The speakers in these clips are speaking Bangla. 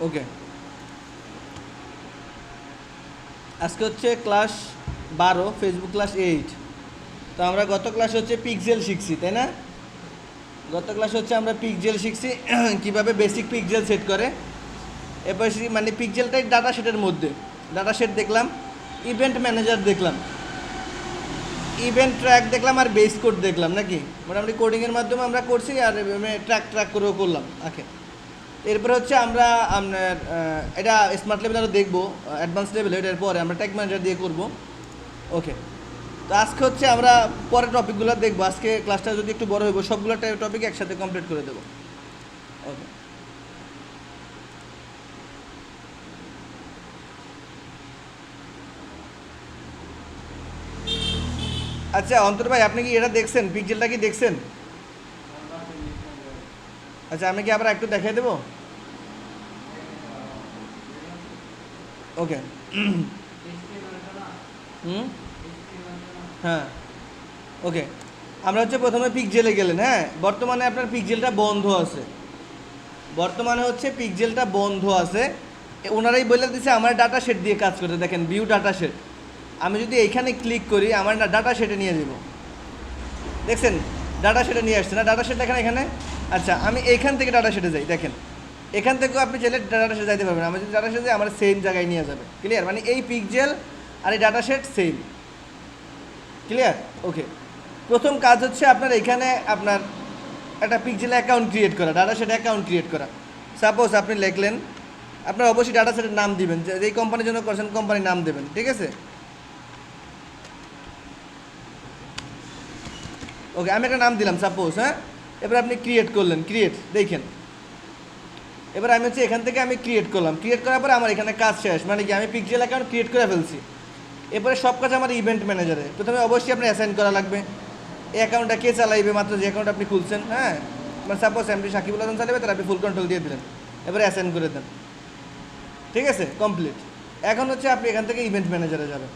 ওকে, আজকে হচ্ছে ক্লাস 12, ফেসবুক ক্লাস 8। তো আমরা গত ক্লাস হচ্ছে পিক্সেল শিখছি, তাই না? গত ক্লাস হচ্ছে আমরা পিক্সেল শিখছি কিভাবে বেসিক পিক্সেল সেট করে। এরপর মানে পিক্সেলটাই ডাটা সেটের মধ্যে ডাটা সেট দেখলাম, ইভেন্ট ম্যানেজার দেখলাম, ইভেন্ট ট্র্যাক দেখলাম, আর বেস কোড দেখলাম, নাকি মোটামুটি কোডিংয়ের মাধ্যমে আমরা করছি, আর ট্র্যাক করেও করলাম। ওকে, এরপরে হচ্ছে আমরা আপনার এটা স্মার্ট লেভেল আরও দেখবো, অ্যাডভান্স লেভেল, এটার পরে আমরা ট্যাগ ম্যানেজার দিয়ে করব। ওকে, তো আজকে হচ্ছে আমরা পরের টপিকগুলো দেখবো। আজকে ক্লাসটা যদি একটু বড় হইব, সবগুলো টপিক একসাথে কমপ্লিট করে দেবো। ওকে, আচ্ছা অন্তর ভাই, আপনি কি এটা দেখছেন? পিক্সেলটা কি দেখছেন? আচ্ছা, আমি কি আবার একটু দেখাই দেবো? ওকে। হুম, হ্যাঁ, ওকে। আমরা হচ্ছে প্রথমে পিক্সেলে গেলেন। হ্যাঁ, বর্তমানে আপনার পিক্সেলটা বন্ধ আছে, বর্তমানে হচ্ছে পিক্সেলটা বন্ধ আছে। ওনারাই বলে দিছে আমার ডাটা সেট দিয়ে কাজ করতে। দেখেন, ভিউ ডাটা সেট, আমি যদি এইখানে ক্লিক করি আমার না ডাটা সেটে নিয়ে যাব। দেখছেন, ডাটা সেটে নিয়ে আসছে না? ডাটা সেট দেখেন এখানে। আচ্ছা, আমি এইখান থেকে ডাটা সেটে যাই, দেখেন এখান থেকেও আপনি চাইলে ডাটা সেটে যাইতে পারবেন। আমি যদি ডাটা সেটে যাই আমার সেম জায়গায় নিয়ে যাবে। ক্লিয়ার? মানে এই পিক্সেল আর এই ডাটা সেট সেম। ক্লিয়ার? ওকে, প্রথম কাজ হচ্ছে আপনার এখানে আপনার একটা পিক্সেলে অ্যাকাউন্ট ক্রিয়েট করা, ডাটা সেট অ্যাকাউন্ট ক্রিয়েট করা। সাপোজ আপনি লিখলেন, আপনার অবশ্যই ডাটা সেটের নাম দিবেন, যেই কোম্পানির জন্য করছেন কোম্পানির নাম দেবেন, ঠিক আছে? ওকে, আমি একটা নাম দিলাম সাপোজ। হ্যাঁ, এবার আপনি ক্রিয়েট করলেন, ক্রিয়েট দেখেন। এবার আমি হচ্ছে এখান থেকে আমি ক্রিয়েট করলাম, ক্রিয়েট করার পরে আমার এখানে কাজ শেষ। মানে কি, আমি পিক্সেল অ্যাকাউন্ট ক্রিয়েট করে ফেলছি। এরপরে সব কাজ আমার ইভেন্ট ম্যানেজারে। প্রথমে অবশ্যই আপনি অ্যাসাইন করা লাগবে এই অ্যাকাউন্টটা কে চালাইবে, মাত্র যে অ্যাকাউন্ট আপনি খুলছেন। হ্যাঁ, মানে সাপোজ এমডি সাকিবুল হাসান চালাবে, তাহলে আপনি ফুল কন্ট্রোল দিয়ে দিলেন, এবারে অ্যাসাইন করে দেন। ঠিক আছে, কমপ্লিট। এখন হচ্ছে আপনি এখান থেকে ইভেন্ট ম্যানেজারে যাবেন।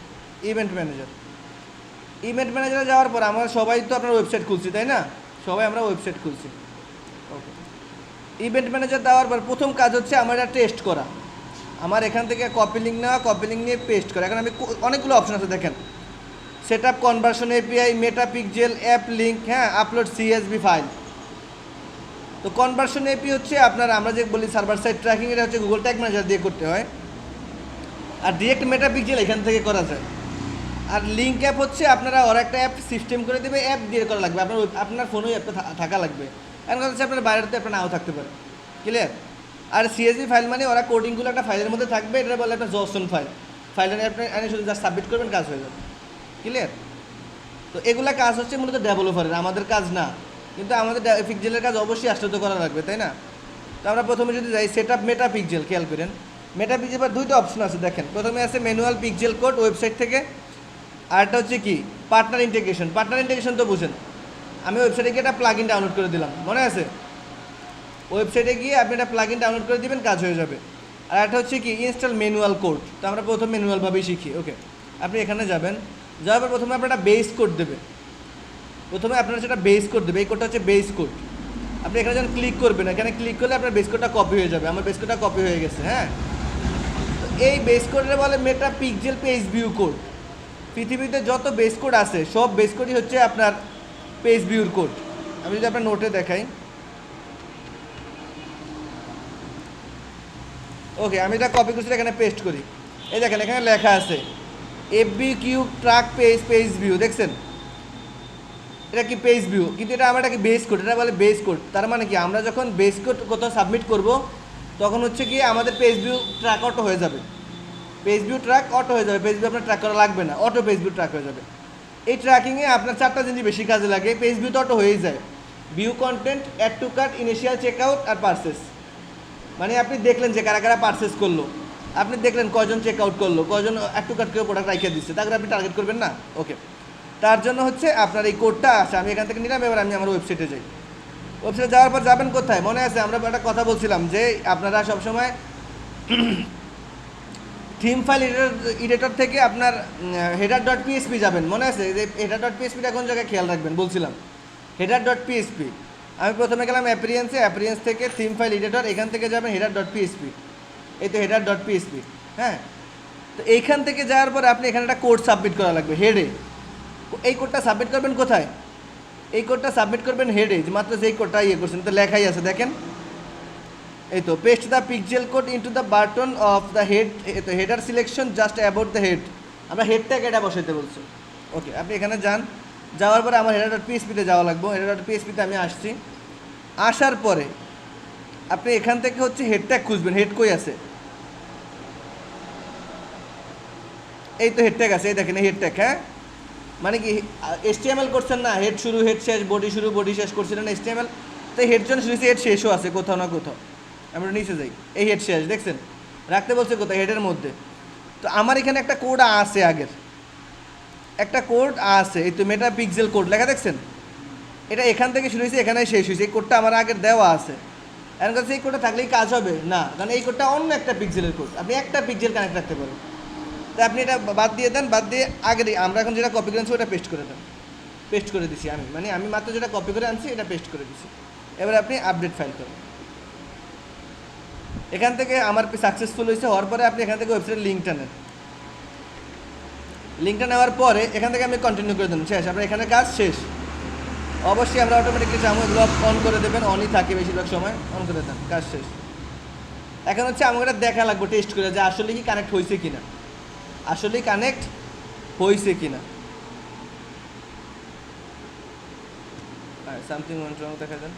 ইভেন্ট ম্যানেজার, ইভেন্ট ম্যানেজারে যাওয়ার পর আমরা সবাই তো আপনার ওয়েবসাইট খুলছি, তাই না? সবাই আমরা ওয়েবসাইট খুলছি। ওকে, ইভেন্ট ম্যানেজার দেওয়ার পর প্রথম কাজ হচ্ছে আমার এটা টেস্ট করা। আমার এখান থেকে কপি লিঙ্ক নেওয়া, কপি লিঙ্ক নিয়ে পেস্ট করা। এখন আমি অনেকগুলো অপশন আছে, দেখেন সেট আপ কনভার্সন এপিআই, মেটা পিক্সেল, অ্যাপ লিঙ্ক, হ্যাঁ, আপলোড সিএসভি ফাইল। তো কনভার্সন এপি হচ্ছে আপনার, আমরা যে বলি সার্ভার সাইড ট্র্যাকিং, এটা হচ্ছে গুগল ট্যাগ ম্যানেজার দিয়ে করতে হয়। আর ডিরেক্ট মেটা পিক্সেল এখান থেকে করা যায়। আর লিঙ্ক অ্যাপ হচ্ছে আপনারা ওর একটা অ্যাপ সিস্টেম করে দেবে, অ্যাপ দিয়ে করা লাগবে, আপনার আপনার ফোনেও অ্যাপটা থাকা লাগবে। এখন কথা হচ্ছে আপনার বাইরেতে আপনার নাও থাকতে পারে। ক্লিয়ার? আর সিএসভি ফাইল মানে ওরা কোডিংগুলো একটা ফাইলের মধ্যে থাকবে, এটা বলে একটা জসন ফাইল। ফাইলটা আপনি শুধু যা সাবমিট করবেন, কাজ হয়ে যাবে। ক্লিয়ার? তো এগুলা কাজ হচ্ছে মূলত ডেভেলপারের, আমাদের কাজ না। কিন্তু আমাদের পিক্সেলের কাজ অবশ্যই আশ্রিত করা লাগবে, তাই না? তো আমরা প্রথমে যদি যাই সেট আপ মেটা পিক্সেল, খেয়াল করেন মেটা পিক্সেল বা দুইটা অপশন আছে। দেখেন, প্রথমে আছে ম্যানুয়াল পিক্সেল কোড ওয়েবসাইট থেকে, আর একটা হচ্ছে কি পার্টনার ইন্টিগ্রেশন। পার্টনার ইন্টিগ্রেশন তো বুঝেন, আমি ওয়েবসাইটে গিয়ে একটা প্লাগ ইন ডাউনলোড করে দিলাম, মনে আছে? ওয়েবসাইটে গিয়ে আপনি একটা প্লাগ ইন ডাউনলোড করে দিবেন, কাজ হয়ে যাবে। আর একটা হচ্ছে কি ইনস্টল ম্যানুয়াল কোড। তো আমরা প্রথম ম্যানুয়ালভাবেই শিখি। ওকে, আপনি এখানে যাবেন, যাওয়ার পর প্রথমে আপনার একটা বেস কোড দেবে। প্রথমে আপনার সেটা বেস কোড দেবে, এই কোডটা হচ্ছে বেস কোড। আপনি এখানে যখন ক্লিক করবেন, এখানে ক্লিক করলে আপনার বেস কোডটা কপি হয়ে যাবে। আমার বেস কোডটা কপি হয়ে গেছে। হ্যাঁ, তো এই বেস কোডের বলে মেটা পিক্সেল পেজ ভিউ কোড। পৃথিবীতে যত বেস কোড আছে সব বেস কোডই হচ্ছে আপনার পেজ ভিউর কোড। আমি যদি আপনার নোটে দেখাই, ওকে, আমি এটা কপি করছি, এখানে পেস্ট করি। এই দেখেন, এখানে লেখা আছে FB Q track page view, দেখছেন? এটা কি পেজ ভিউ, কিন্তু এটা আমার কি বেস কোড, এটা বলে বেস কোড। তার মানে কি, আমরা যখন বেস কোড কোথাও সাবমিট করব, তখন হচ্ছে কি আমাদের পেজ ভিউ ট্র্যাক অটো হয়ে যাবে। পেজ ভিউ ট্র্যাক অটো হয়ে যাবে, পেজ ভিউ আপনার ট্র্যাক করা লাগবে না, অটো পেজ ভিউ ট্র্যাক হয়ে যাবে। এই ট্র্যাকিংয়ে আপনার চারটা জিনিস বেশি কাজে লাগে। পেজ ভিউ তো অটো হয়েই যায়, view content, add to cart, initial checkout আর পারচেস। মানে আপনি দেখলেন যে কারা কারা পারচেস করলো, আপনি দেখলেন কয়জন চেক আউট করলো, কয়জন অ্যাড টু কার্ট কেউ প্রোডাক্ট রাখিয়ে দিচ্ছে, তাকে আপনি টার্গেট করবেন না। ওকে, তার জন্য হচ্ছে আপনার এই কোডটা আছে। আমি এখান থেকে নিলাম, এবার আমি আমার ওয়েবসাইটে যাই। ওয়েবসাইটে যাওয়ার পর যাবেন কোথায়, মনে আছে আমরা একটা কথা বলছিলাম যে আপনারা সবসময় থিম ফাইল এডিটর থেকে আপনার হেডার ডট পিএসপি যাবেন, মনে আছে? যে হেডার ডট পিএসপিটা কোন জায়গায় খেয়াল রাখবেন বলছিলাম, হেডার ডট পিএসপি। আমি প্রথমে গেলাম অ্যাপিরিয়েন্সে, অ্যাপিরিয়েন্স থেকে থিম ফাইল এডিটর, এখান থেকে যাবেন হেডার ডট পিএসপি। এই তো হেডার ডট পিএসপি। হ্যাঁ, তো এইখান থেকে যাওয়ার পরে আপনি এখানে একটা কোড সাবমিট করা লাগবে হেডে। এই কোডটা সাবমিট করবেন কোথায়? এই কোডটা সাবমিট করবেন হেডে, যে মাত্র যেই কোডটা ইয়ে করছেন তো লেখাই আছে দেখেন, এই তো paste the pixel code into the bottom of the head, এই তো header selection just about the head, আমরা হেডটাকে এটা বসাইতে বলছি। ওকে, আপনি এখানে যান, যাওয়ার পরে আমার হেডার ডট পিএসপিতে যাওয়া লাগবে। হেডার ডট পিএসপিতে আমি আসছি, আসার পরে আপনি এখান থেকে হচ্ছে হেড ট্যাগ খুঁজবেন, হেড কই আছে, এই তো হেড ট্যাগ আছে, এই দেখেন এই হেড ট্যাগ। হ্যাঁ, মানে কি HTML করছেন না, হেড শুরু হেড শেষ, বডি শুরু বডি শেষ করছিলেন HTML, তো হেড জন শুরু হেড শেষও আছে কোথাও না কোথাও। আমরা নিচে যাই, এই হেড শেষ দেখছেন, রাখতে বলছে কোথায়, হেডের মধ্যে। তো আমার এখানে একটা কোড আছে, আগের একটা কোড আছে, এই তো মেটা পিক্সেল কোড লেখা দেখছেন, এটা এখান থেকে শুরু হয়েছে এখানে শেষ হয়েছে, এই কোডটা আমার আগের দেওয়া আছে। এখন কাছে এই কোডটা থাকলেই কাজ হবে না, কারণ এই কোডটা অন্য একটা পিক্সেলের কোড, আপনি একটা পিক্সেল কানেক্ট রাখতে পারেন। তাই আপনি এটা বাদ দিয়ে দেন, বাদ দিয়ে আগের আমরা এখন যেটা কপি করে আনছি ওটা পেস্ট করে দেন। পেস্ট করে দিছি আমি, মানে আমি মাত্র যেটা কপি করে আনছি এটা পেস্ট করে দিছি। এবার আপনি আপডেট ফাইল করুন। এখান থেকে আমার সাকসেসফুল হয়েছে, হওয়ার পরে আপনি এখান থেকে ওয়েবসাইটের লিঙ্কটা নেন। লিঙ্কটা নেওয়ার পরে এখান থেকে আপনি কন্টিনিউ করে দেন, শেষ, আপনার এখানে কাজ শেষ। অবশ্যই আমরা অটোমেটিকলি চামচ এগুলো অন করে দেবেন, অনই থাকে বেশিরভাগ সময়, অন করে দেন, কাজ শেষ। এখন হচ্ছে আমাকে এটা দেখা লাগবে টেস্ট করে যে আসলে কি কানেক্ট হয়েছে কিনা, আসলেই কানেক্ট হয়েছে কিনা। সামথিং ওয়ান রং দেখা দেন।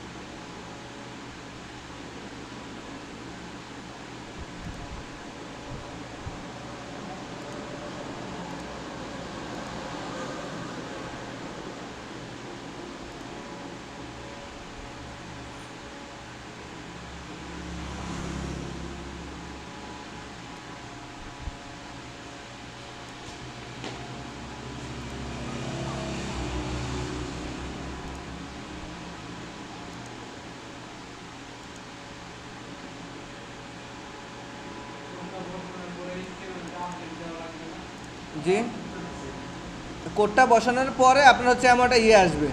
জি, কোডটা বসানোর পরে আপনার হচ্ছে এমন একটা ইয়ে আসবে।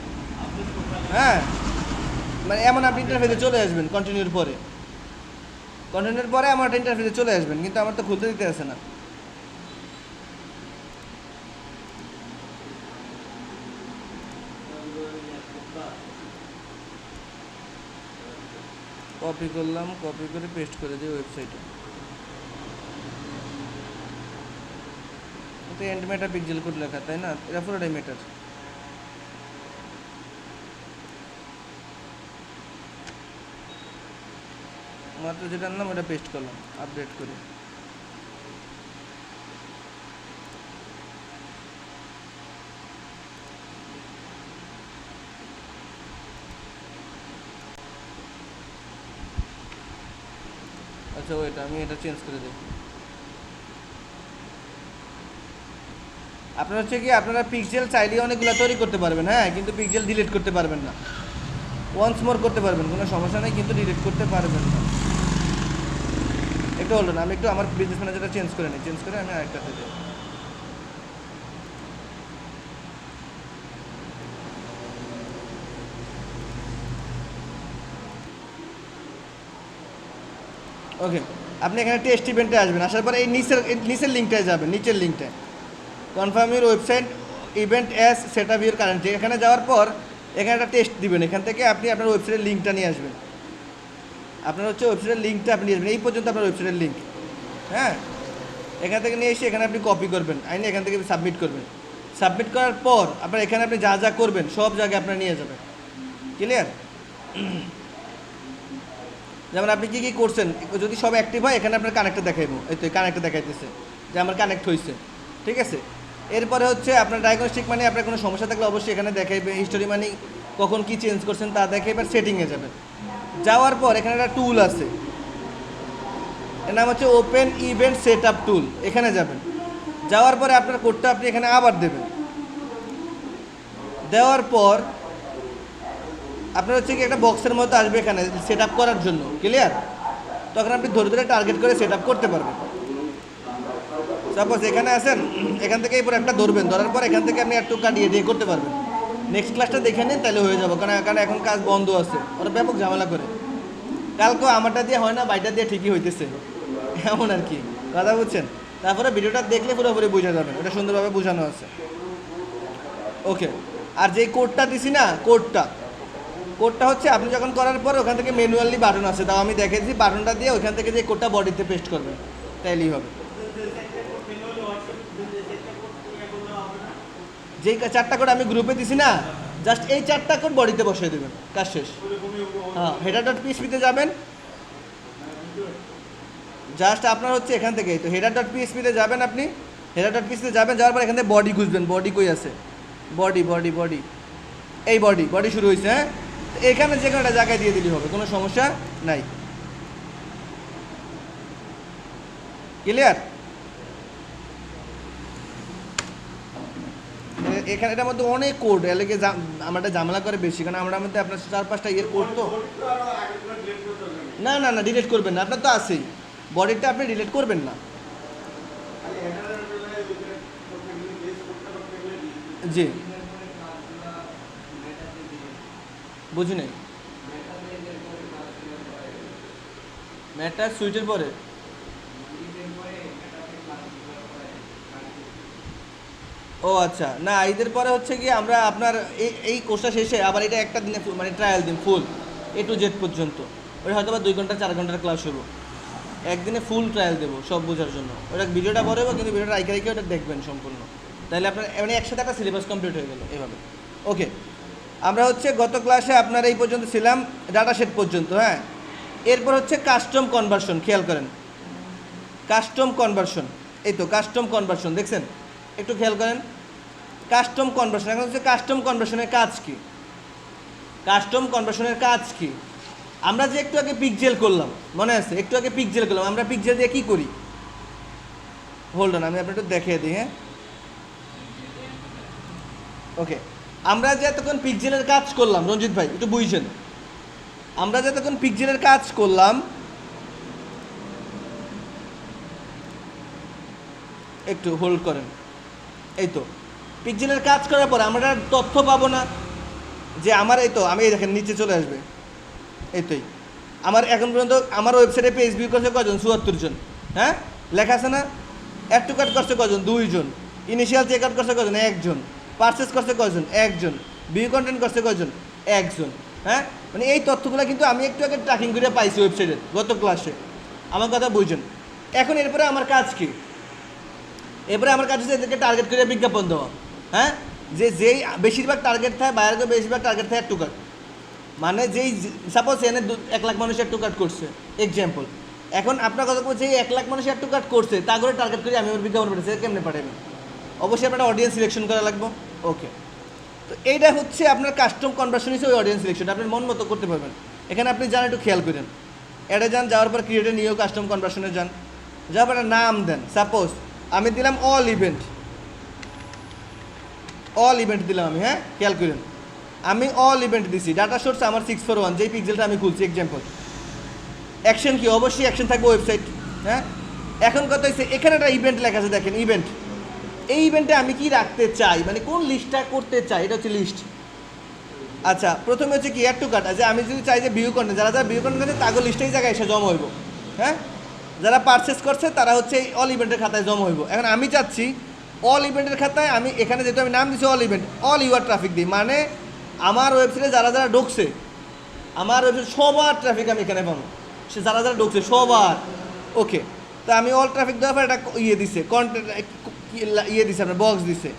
হ্যাঁ, মানে এমন আপনি ইন্টারফেসে চলে আসবেন, কন্টিনিউর পরে, কন্টিনিউর পরে আমার একটা ইন্টারফেসে চলে আসবেন, কিন্তু আমার তো খুলতে দিতে আসে না। কপি করলাম, কপি করে পেস্ট করে দিই ওয়েবসাইটে। তো এন্ড মেটা পিক্সেল কোড লেখা, তাই না? এটা পুরোটাই মেটার। মাত্র যেটা আনলাম ওটা পেস্ট করলাম, আপডেট করি। আচ্ছা ওইটা আমি এটা চেঞ্জ করে দিই। আপনার হচ্ছে কি আপনারা পিক্সেল চাইলে অনেকগুলো তৈরি করতে পারবেন, হ্যাঁ, কিন্তু পিক্সেল ডিলিট করতে পারবেন না। ওয়ান্স মোর করতে পারবেন, কোনো সমস্যা নেই, কিন্তু ডিলিট করতে পারবেন না। একটু হলো না, আমি একটু আমার বিজনেস ম্যানেজারটা চেঞ্জ করে নিই, চেঞ্জ করে আমি আরেকটাতে যাই। ওকে, আপনি এখানে টেস্ট ইভেন্টে আসবেন, আসার পরে এই নিচের লিঙ্কটায় যাবেন, নিচের লিঙ্কটায় confirm your website event as set up your current, এখানে যাওয়ার পর এখানে একটা টেস্ট দিবেন, এখান থেকে আপনি আপনার ওয়েবসাইটের লিঙ্কটা নিয়ে আসবেন। আপনার হচ্ছে ওয়েবসাইটের লিঙ্কটা আপনি নিয়ে আসবেন, এই পর্যন্ত আপনার ওয়েবসাইটের লিঙ্ক। হ্যাঁ, এখান থেকে নিয়ে এসে এখানে আপনি কপি করবেন, আইনে এখান থেকে সাবমিট করবেন। সাবমিট করার পর আপনার এখানে আপনি যা যা করবেন সব জায়গায় আপনার নিয়ে যাবেন। ক্লিয়ার? যেমন আপনি কী কী করছেন যদি সব অ্যাক্টিভ হয় এখানে আপনার কানেক্টে দেখাইবো, এই তো কানেক্টে দেখাইতেছে যে আমার কানেক্ট হয়েছে, ঠিক আছে। এরপরে হচ্ছে আপনার ডায়াগনস্টিক মানে আপনার কোনো সমস্যা থাকলে অবশ্যই এখানে দেখাইবে, হিস্টোরি মানে কখন কী চেঞ্জ করছেন তা দেখাইবে, সেটিংয়ে যাবেন। যাওয়ার পর এখানে একটা টুল আছে, এর নাম হচ্ছে ওপেন ইভেন্ট সেট আপ টুল, এখানে যাবেন। যাওয়ার পরে আপনার কোডটা আপনি এখানে আবার দেবেন। দেওয়ার পর আপনার হচ্ছে কি একটা বক্সের মতো আসবে এখানে সেট আপ করার জন্য, ক্লিয়ার? তখন আপনি ধরে ধরে টার্গেট করে সেট আপ করতে পারবেন। সাপোজ এখানে আসেন, এখান থেকে এরপর একটা ধরবেন, ধরার পর এখান থেকে আপনি একটু কাটিয়ে দিয়ে করতে পারবেন। নেক্সট ক্লাসটা দেখে নিন, তাহলে হয়ে যাবো, কারণ এখন কাজ বন্ধ আছে, ওরা ব্যাপক ঝামেলা করে। কালকে আমারটা দিয়ে হয় না, বাইটা দিয়ে ঠিকই হইতেছে, এমন আর কি, কথা বুঝছেন? তারপরে ভিডিওটা দেখলে পুরোপুরি বোঝা যাবে, ওটা সুন্দরভাবে বোঝানো আছে। ওকে, আর যেই কোডটা দিছি না, কোডটা হচ্ছে আপনি যখন করার পর ওখান থেকে ম্যানুয়ালি বাটন আছে, তাও আমি দেখেছি, বাটনটা দিয়ে ওইখান থেকে যে কোডটা বডিতে পেস্ট করবেন, তাইলেই হবে। যেই 4টা কোড আমি গ্রুপে দিছি না, জাস্ট এই 4টা কোড বডিতে বসিয়ে দেবেন, কাজ শেষ। হ্যাঁ, header.php-তে যাবেন, জাস্ট আপনার হচ্ছে এখান থেকে তো header.php-তে যাবেন, আপনি header.php-তে যাবেন, যাওয়ার পর এখান থেকে বডি খুঁজবেন, বডি কই আছে, বডি, এই বডি শুরু হয়েছে। হ্যাঁ, এখানে যে কোনো একটা জায়গায় দিয়ে দিলেই হবে, কোনো সমস্যা নাই। ক্লিয়ার? এখানে এটার মধ্যে অনেক কোড, এলাকে আমাদের ঝামেলা করে বেশি, কারণ আমরা মধ্যে আপনার 4-5টা ইয়ের কোড তো। না ডিলিট করবেন না, আপনার তো আছেই, বডিটা আপনি ডিলিট করবেন না। জি, বুঝি নাই। ম্যাটার সুইটের পরে ও আচ্ছা, না ঈদের পরে হচ্ছে কি আমরা আপনার এই কোর্সটা শেষে আবার এটা একটা দিনে মানে ট্রায়াল দিন ফুল A to Z পর্যন্ত, ওটা হয়তো বা 2 ঘন্টা 4 ঘন্টার ক্লাস হবো, একদিনে ফুল ট্রায়াল দেবো সব বোঝার জন্য। ওটা ভিডিওটা বড় হবে, কিন্তু ভিডিওটা রেখে ওটা দেখবেন সম্পূর্ণ, তাহলে আপনার মানে একসাথে একটা সিলেবাস কমপ্লিট হয়ে গেল এভাবে। ওকে, আমরা হচ্ছে গত ক্লাসে আপনার এই পর্যন্ত ছিলাম, ডাটা সেট পর্যন্ত। হ্যাঁ, এরপর হচ্ছে কাস্টম কনভার্সন, খেয়াল করেন, কাস্টম কনভার্সন, এই তো কাস্টম কনভার্সন দেখছেন, একটু খেয়াল করেন। কাস্টম কনভার্সন, এখন হচ্ছে কাস্টম কনভার্সনের কাজ কি? কাস্টম কনভার্সনের কাজ কি? আমরা যে একটু আগে পিকজেল করলাম, মনে আছে? একটু আগে পিকজেল করলাম, আমরা পিকজেল দিয়ে কি করি? হোল্ড অন, আমি আপনার একটু দেখিয়ে দিই। হ্যাঁ, ওকে, আমরা যে এতক্ষণ পিকজেলের কাজ করলাম, রঞ্জিত ভাই একটু বুঝছেন, আমরা যে এতক্ষণ পিকজেলের কাজ করলাম, একটু হোল্ড করেন। এই তো পিকজেলের কাজ করার পর আমরা তথ্য পাবো না যে আমার, এই তো আমি এই দেখেন নিচে চলে আসবে, এইটাই আমার এখন পর্যন্ত আমার ওয়েবসাইটে পেজ ভিউ করছে কজন? 74 জন। হ্যাঁ, লেখা আছে না? অ্যাড টু কার্ট করছে কজন? 2 জন। ইনিশিয়াল চেক আউট করছে কজন? 1 জন। পারচেস করছে কজন? 1 জন। ভিউ কন্টেন্ট করছে কজন? 1 জন। হ্যাঁ, মানে এই তথ্যগুলো কিন্তু আমি একটু আগে ট্র্যাকিং করে পাইছি ওয়েবসাইটে গত ক্লাসে, আমার কথা বুঝছেন। এখন এরপরে আমার কাজ কি? এরপরে আমার কাজ হচ্ছে এদেরকে টার্গেট করে বিজ্ঞাপন দেওয়া। হ্যাঁ, যেই বেশিরভাগ টার্গেট থাকে, বাইরে বেশিরভাগ টার্গেট থাকে অ্যাড টু কার্ট, মানে যেই সাপোজ এনে 1 লাখ মানুষ অ্যাড টু কার্ট করছে, এক্সাম্পল। এখন আপনার কথা বলছে এই 1 লাখ মানুষ অ্যাড টু কার্ট করছে, তা করে টার্গেট করে আমি আমার বিজ্ঞাপন পাঠাচ্ছি, কেমনে পাঠাবেন? অবশ্যই আপনার অডিয়েন্স সিলেকশন করা লাগবে। ওকে, তো এইটা হচ্ছে আপনার কাস্টম কনভার্সন হিসেবে ওই অডিয়েন্স সিলেকশন আপনার মন মতো করতে পারবেন। এখানে আপনি যান, একটু খেয়াল করেন, অ্যাডে যান, যাওয়ার পর ক্রিয়েটে নিয়েও কাস্টম কনভার্সনে যান, যাওয়ার পর একটা নাম দেন। সাপোজ আমি দিলাম অল ইভেন্ট দিলাম আমি। হ্যাঁ, খেয়াল করেন, আমি অল ইভেন্ট দিছি, ডাটা সোর্স আমার 641, যেই পিক্সেলটা আমি খুলছি এক্সাম্পল। অ্যাকশন কি? অবশ্যই অ্যাকশন থাকবে ওয়েবসাইট। হ্যাঁ, এখন কথা হচ্ছে এখানে একটা ইভেন্ট লেখা আছে, দেখেন ইভেন্ট। এই ইভেন্টে আমি কি রাখতে চাই, মানে কোন লিস্টটা করতে চাই, এটা হচ্ছে লিস্ট। আচ্ছা, প্রথমে হচ্ছে কি? অ্যাড টু কার্ট আছে। আমি যদি চাই যে ভিউ কন্টেন্ট, যারা যারা ভিউ কন্টেন্ট আছে তাকে লিস্টেই জায়গায় এসে জমা হইব। হ্যাঁ, যারা পারচেস করছে তারা হচ্ছে এই অল ইভেন্টের খাতায় জমা হইব। এখন আমি চাচ্ছি অল ইভেন্টের খাতায়, আমি এখানে যেহেতু আমি নাম দিচ্ছি all event, all your traffic দিই, মানে আমার ওয়েবসাইটে যারা যারা ঢুকছে, আমার ওয়েবসাইট সবার ট্রাফিক আমি এখানে পাবো, সে যারা যারা ঢুকছে সবার। ওকে, তো আমি অল ট্রাফিক দেওয়ার পর একটা ইয়ে দিছে, কন্টেন্ট ইয়ে দিছে, আপনার বক্স দিছে,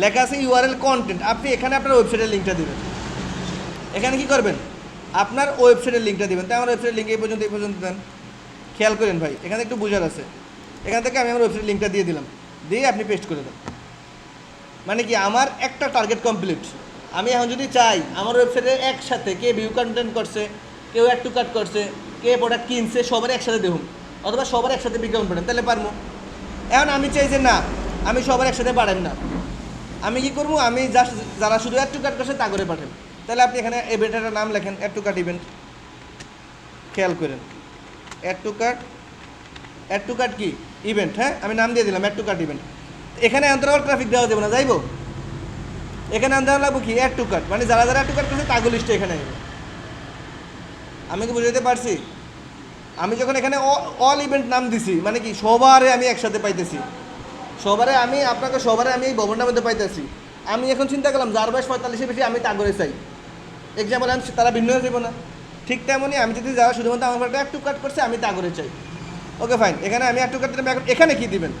লেখা আছে ইউআরএল কন্টেন্ট। আপনি এখানে আপনার ওয়েবসাইটের লিঙ্কটা দেবেন। এখানে কি করবেন? আপনার ওয়েবসাইটের লিঙ্কটা দেবেন। তাই আমার ওয়েবসাইটের লিঙ্ক এই পর্যন্ত দেন। খেয়াল করেন ভাই, এখানে একটু বোঝার আছে। এখান থেকে আমি আমার ওয়েবসাইটের লিঙ্কটা দিয়ে দিলাম, দিয়ে আপনি পেস্ট করে দেন। মানে কি, আমার একটা টার্গেট কমপ্লিট। আমি এখন যদি চাই আমার ওয়েবসাইটে একসাথে কে ভিউ কন্টেন্ট করছে, কেউ অ্যাড টু কার্ট করছে, কে প্রোডাক্ট কিনছে, সবার একসাথে দেখুন, অথবা সবার একসাথে বিজ্ঞাপন পাঠান, তাহলে পারবো। এখন আমি চাই যে না, আমি সবার একসাথে পাঠান না, আমি কি করবো? আমি জাস্ট যারা শুধু অ্যাড টু কার্ট করছে তা করে পাঠান। তাহলে আপনি এখানে ইভেন্টের নাম লেখেন অ্যাড টু কার্ট ইভেন্ট। খেয়াল করেন, অ্যাড টু কার্ট কি? ইভেন্ট। হ্যাঁ, আমি নাম দিয়ে দিলাম অ্যাড টু কার্ট ইভেন্ট। এখানে অন্তরাল ট্রাফিক দেওয়া যাবে না, যাইবো? এখানে আনতে লাগবো কি? অ্যাড টু কার্ট, মানে যারা যারা অ্যাড টু কার্ট করছে তাগো লিস্টে এখানে আসবে। আমি কি বুঝাতে পারছি? আমি যখন এখানে অল ইভেন্ট নাম দিছি মানে কি সবারে আমি একসাথে পাইতেছি, সবারে আমি আপনাকে সবারে আমি এই ভবনটার মধ্যে পাইতেছি। আমি এখন চিন্তা করলাম যার বয়স 45-এর বেশি আমি তা করে চাই, এক্সাম্পল আমি তারা ভিন্ন হয়ে যাবো না? ঠিক তেমনই আমি যদি যাওয়া শুধুমাত্র আমার একটা একটু কাট করছে আমি তা করে চাই। ওকে ফাইন, এখানে আমি একটু কাট দিলাম। এখন এখানে কী দিবেন?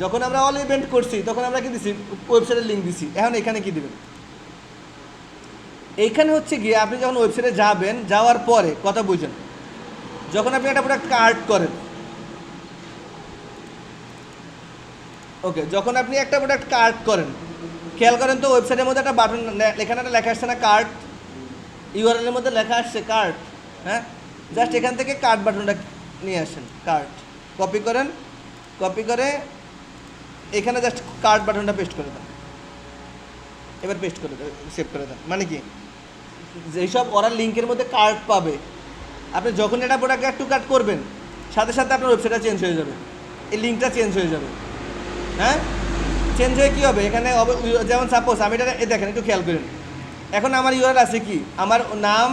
যখন আমরা অল ইভেন্ট করছি তখন আমরা কি দিছি? ওয়েবসাইটের লিঙ্ক দিছি। এখন এখানে কি দিবেন? এইখানে হচ্ছে গিয়ে আপনি যখন ওয়েবসাইটে যাবেন, যাওয়ার পরে কথা বুঝেন, যখন আপনি একটা প্রোডাক্ট কার্ট করেন, ওকে, যখন আপনি একটা প্রোডাক্ট কার্ট করেন, খেয়াল করেন তো ওয়েবসাইটের মধ্যে একটা বাটন এখানে একটা লেখা আসছে না, কার্ট, ইউআরএল এর মধ্যে লেখা আসছে কার্ট, হ্যাঁ? জাস্ট এখান থেকে কার্ট বাটনটা নিয়ে আসেন, কার্ট কপি করেন, কপি করে এখানে জাস্ট কার্ট বাটনটা পেস্ট করে দেন। এবার পেস্ট করে দেন, সেভ করে দেন। মানে কি, যেসব ওরা লিঙ্কের মধ্যে কার্ট পাবে, আপনি যখন এটা প্রোডাক্ট একটু কাট করবেন সাথে সাথে আপনার ওয়েবসাইটটা চেঞ্জ হয়ে যাবে, এই লিঙ্কটা চেঞ্জ হয়ে যাবে। হ্যাঁ, চেঞ্জ হয়ে কী হবে? এখানে যেমন সাপোজ আমি এটা দেখেন, একটু খেয়াল করেন, এখন আমার ইউআরএল আছে কি, আমার নাম,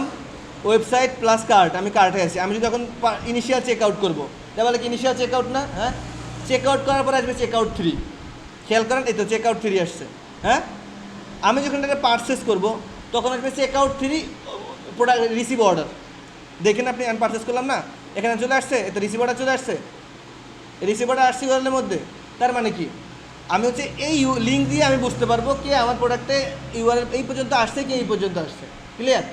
ওয়েবসাইট প্লাস কার্ট, আমি কার্টে আছি। আমি যদি যখন ইনিশিয়াল চেক আউট করবো, এটা বলে কি ইনিশিয়াল চেক আউট না? হ্যাঁ, চেক আউট করার পরে আসবে চেক আউট 3, খেয়াল করেন, এই তো চেক আউট 3 আসছে। হ্যাঁ, আমি যখন এটা পারচেস করবো তখন আসবে checkout 3 product receive order. দেখেন আপনি, আমি পারচেস করলাম না, এখানে চলে আসছে, এতে রিসিভ অর্ডার চলে আসছে, রিসিভ অর্ডার আসছে ইউআরএলের মধ্যে। তার মানে কি, আমি হচ্ছে এই লিঙ্ক দিয়ে আমি বুঝতে পারবো কি আমার প্রোডাক্টে ইউআরএল এই পর্যন্ত আসছে কি এই পর্যন্ত আসছে। ক্লিয়ার?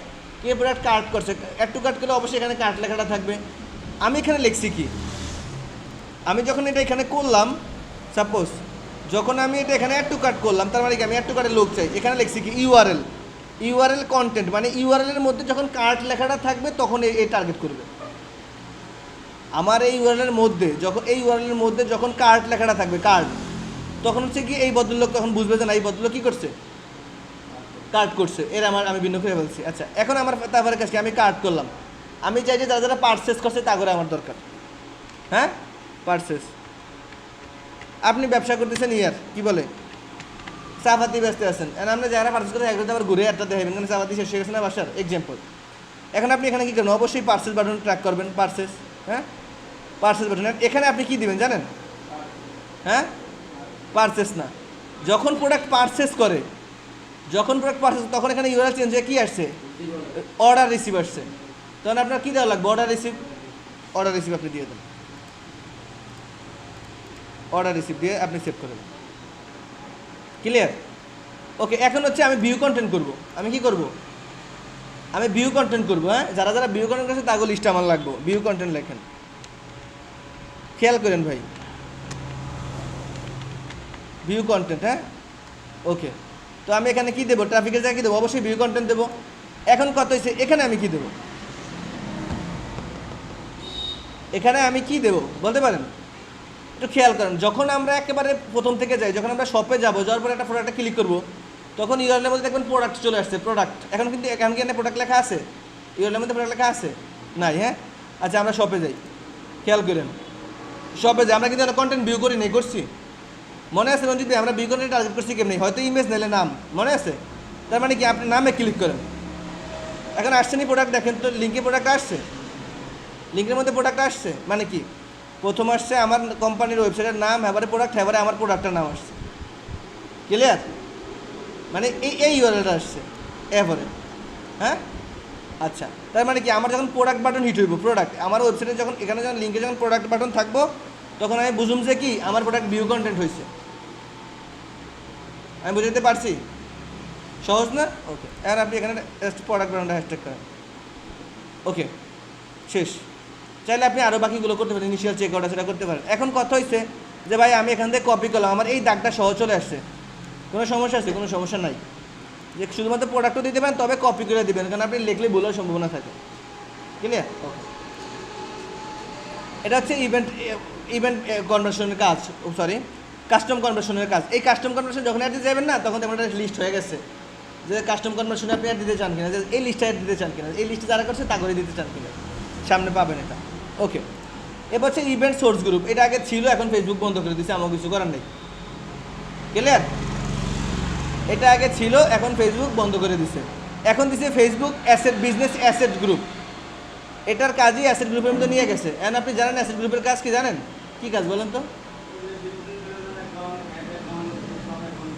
কে প্রোডাক্ট কার্ট করছে, একটু কাট করলে অবশ্যই এখানে কার্ট লেখাটা থাকবে। আমি এখানে লিখছি কি, আমি যখন এটা এখানে করলাম, সাপোজ যখন আমি এটা এখানে একটু কাট করলাম, তার মানে কি আমি একটু কাটে লোক চাই, এখানে লিখছি কি ইউআরএল, ইউআরএল কন্টেন্ট, মানে ইউআরএলের মধ্যে যখন কার্ট লেখাটা থাকবে তখন এই টার্গেট করবে। আমার এই ইউআরএলের মধ্যে যখন যখন কার্ট লেখাটা থাকবে, কার্ট, তখন হচ্ছে কি এই ভদ্রলোক তখন বুঝবে যে না এই ভদ্রলোক কী করছে, কার্ট করছে, এর আমি ভিন্ন করে ফেলছি। আচ্ছা, এখন আমার তারপরে কাছে আমি কার্ট করলাম, আমি চাই যে যারা যারা পারচেস করছে তা করে আমার দরকার। হ্যাঁ, পারচেস, আপনি ব্যবসা করতেছেন, ইয়ার কি বলে চাপাতি ব্যস্ত আছেন, আর আপনি যারা পারচেস করে একসাথে আবার ঘুরে একটা দেখাবেন, কারণ চাপাতি শেষ হয়ে গেছে না বাসার, এক্সাম্পল। এখন আপনি এখানে কী করবেন? অবশ্যই পার্সেস বাটন ট্র্যাক করবেন, পার্সেস। হ্যাঁ, পার্সেস বাটন, এখানে আপনি কী দিবেন জানেন? হ্যাঁ, পারচেস না, যখন প্রোডাক্ট পারচেস করে, তখন এখানে ইউআরএল চেঞ্জ হয়ে কী আসছে? অর্ডার রিসিভ আসছে। তখন আপনার কী দেওয়া লাগবে? অর্ডার রিসিভ আপনি দিয়ে দেন, অর্ডার রিসিভ দিয়ে আপনি সেভ করে দেন। ক্লিয়ার? ওকে, এখন হচ্ছে আমি ভিউ কন্টেন্ট করব। আমি কি করব? আমি ভিউ কন্টেন্ট করবো। হ্যাঁ, যারা যারা ভিউ কন্টেন্ট করছে তাগুলো লিস্ট আমার লাগবে। ভিউ কন্টেন্ট লেখেন, খেয়াল করেন ভাই, ভিউ কন্টেন্ট। হ্যাঁ, ওকে, তো আমি এখানে কী দেবো? ট্রাফিকের জায়গায় কী দেবো? অবশ্যই ভিউ কন্টেন্ট দেবো। এখন কত হয়েছে? এখানে আমি কী দেবো? এখানে আমি কী দেবো বলতে পারেন? একটু খেয়াল করেন, যখন আমরা একেবারে প্রথম থেকে যাই, যখন আমরা শপে যাবো, যাওয়ার পরে একটা প্রোডাক্টে ক্লিক করবো, তখন ইউআরএলের মধ্যে দেখবেন প্রোডাক্ট চলে আসছে, প্রোডাক্ট। এখন কি এখানে প্রোডাক্ট লেখা আছে? ইউআরএলের মধ্যে প্রোডাক্ট লেখা আছে? নাই। হ্যাঁ, আচ্ছা, আমরা শপে যাই, খেয়াল করেন, শপে যাই, আমরা কিন্তু কন্টেন্ট ভিউ করি নেই, করছি, মনে আছে রঞ্জিত ভাই? আমরা ভিউ কন্টেন্ট টার্গেট করছি কেমনি? হয়তো ইমেজ নিলে নাম, মনে আছে? তার মানে কি আপনি নামে ক্লিক করেন, এখন আসছে নি প্রোডাক্ট, দেখেন তো লিঙ্কে প্রোডাক্ট আসছে, লিঙ্কের মধ্যে প্রোডাক্ট আসছে, মানে কি প্রথম আসছে আমার কোম্পানির ওয়েবসাইটের নাম, এবারে প্রোডাক্ট, এবারে আমার প্রোডাক্টের নাম আসছে। ক্লিয়ার? মানে এই ইউআরএলটা আসছে এবারে। হ্যাঁ, আচ্ছা, তার মানে কি আমার যখন প্রোডাক্ট বাটন হিট হইব, প্রোডাক্ট আমার ওয়েবসাইটে যখন এখানে যখন লিঙ্কে যখন প্রোডাক্ট বাটন থাকবো, তখন আমি বুঝুম যে কি আমার প্রোডাক্ট ভিউ কন্টেন্ট হয়েছে। আমি বুঝতে পারছি? সহজ না? ওকে, এখন আপনি এখানে প্রোডাক্ট বাটনটা হ্যাশট্যাগ করেন। ওকে, শেষ। চাইলে আপনি আরও বাকিগুলো করতে পারেন, ইনিশিয়াল চেক আউট সেটা করতে পারেন। এখন কথা হয়েছে যে ভাই আমি এখান থেকে কপি করলাম, আমার এই দাগটা সহ চলে আসছে, কোনো সমস্যা আছে? কোনো সমস্যা নাই, যে শুধুমাত্র প্রোডাক্টও দিতে পারেন, তবে কপি করে দেবেন, কারণ আপনি লিখলে ভুলের সম্ভাবনা থাকে। ক্লিয়ার? ওকে, এটা হচ্ছে ইভেন্ট কনভার্সনের কাজ, সরি কাস্টম কনভার্সনের কাজ। এই কাস্টম কনভার্সন যখন অ্যাড দিতে যাবেন না, তখন তেমন একটা লিস্ট হয়ে গেছে যে কাস্টম কনভার্সনে আপনি অ্যাড দিতে চান কিনা, যে এই লিস্টে অ্যাড দিতে চান কিনা, এই লিস্টে যারা করছে তা করে দিতে চান কিনা, সামনে পাবেন এটা। ওকে, এবার হচ্ছে ইভেন্ট সোর্স গ্রুপ। এটা আগে ছিল, এখন ফেসবুক বন্ধ করে দিচ্ছে, আমার কিছু করার নেই। ক্লিয়ার? এটা আগে ছিল, এখন ফেসবুক বন্ধ করে দিছে, এখন দিছে Facebook asset, business asset group. এটার কাজই অ্যাসেট গ্রুপের মধ্যে নিয়ে গেছে। এখন আপনি জানেন অ্যাসেট গ্রুপের কাজ কি জানেন? কি কাজ বলেন তো?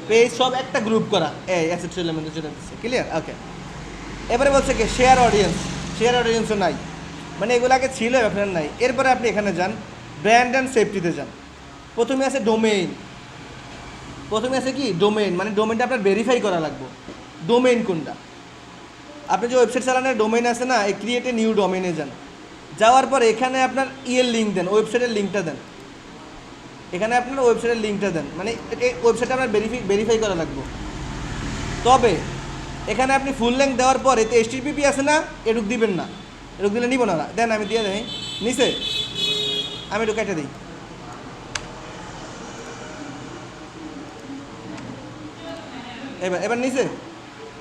পেজ সব একটা গ্রুপ করা, এই অ্যাসেট সেলের মধ্যে চলে যাচ্ছে। ক্লিয়ার? ওকে। এবারে বলছে কি শেয়ার অডিয়েন্স, শেয়ার অডিয়েন্সও নাই, মানে এগুলো আগে ছিল এখন নাই। এরপরে আপনি এখানে যান, ব্র্যান্ড অ্যান্ড সেফটিতে যান। প্রথমে আছে ডোমেইন, প্রথমে আছে কি ডোমেইন, মানে ডোমেইনটা আপনার ভেরিফাই করা লাগবে। ডোমেইন কোনটা? আপনি যে ওয়েবসাইট চালানোর ডোমেইন আছে না, এই ক্রিয়েট এ নিউ ডোমেইনে যান। যাওয়ার পর এখানে আপনার ইয়ের লিঙ্ক দেন, ওয়েবসাইটের লিঙ্কটা দেন। এখানে আপনার ওয়েবসাইটের লিঙ্কটা দেন, মানে এই ওয়েবসাইটটা আপনার ভেরিফাই করা লাগবে। তবে এখানে আপনি ফুল লেন্থ দেওয়ার পর এতে এইচটিটিপি আছে না, এটুক দিবেন না, এটুক দিলে নিব না। দেন আমি দিয়ে দেই নিচে, আমি একটু কেটে দিই। এবার নিচে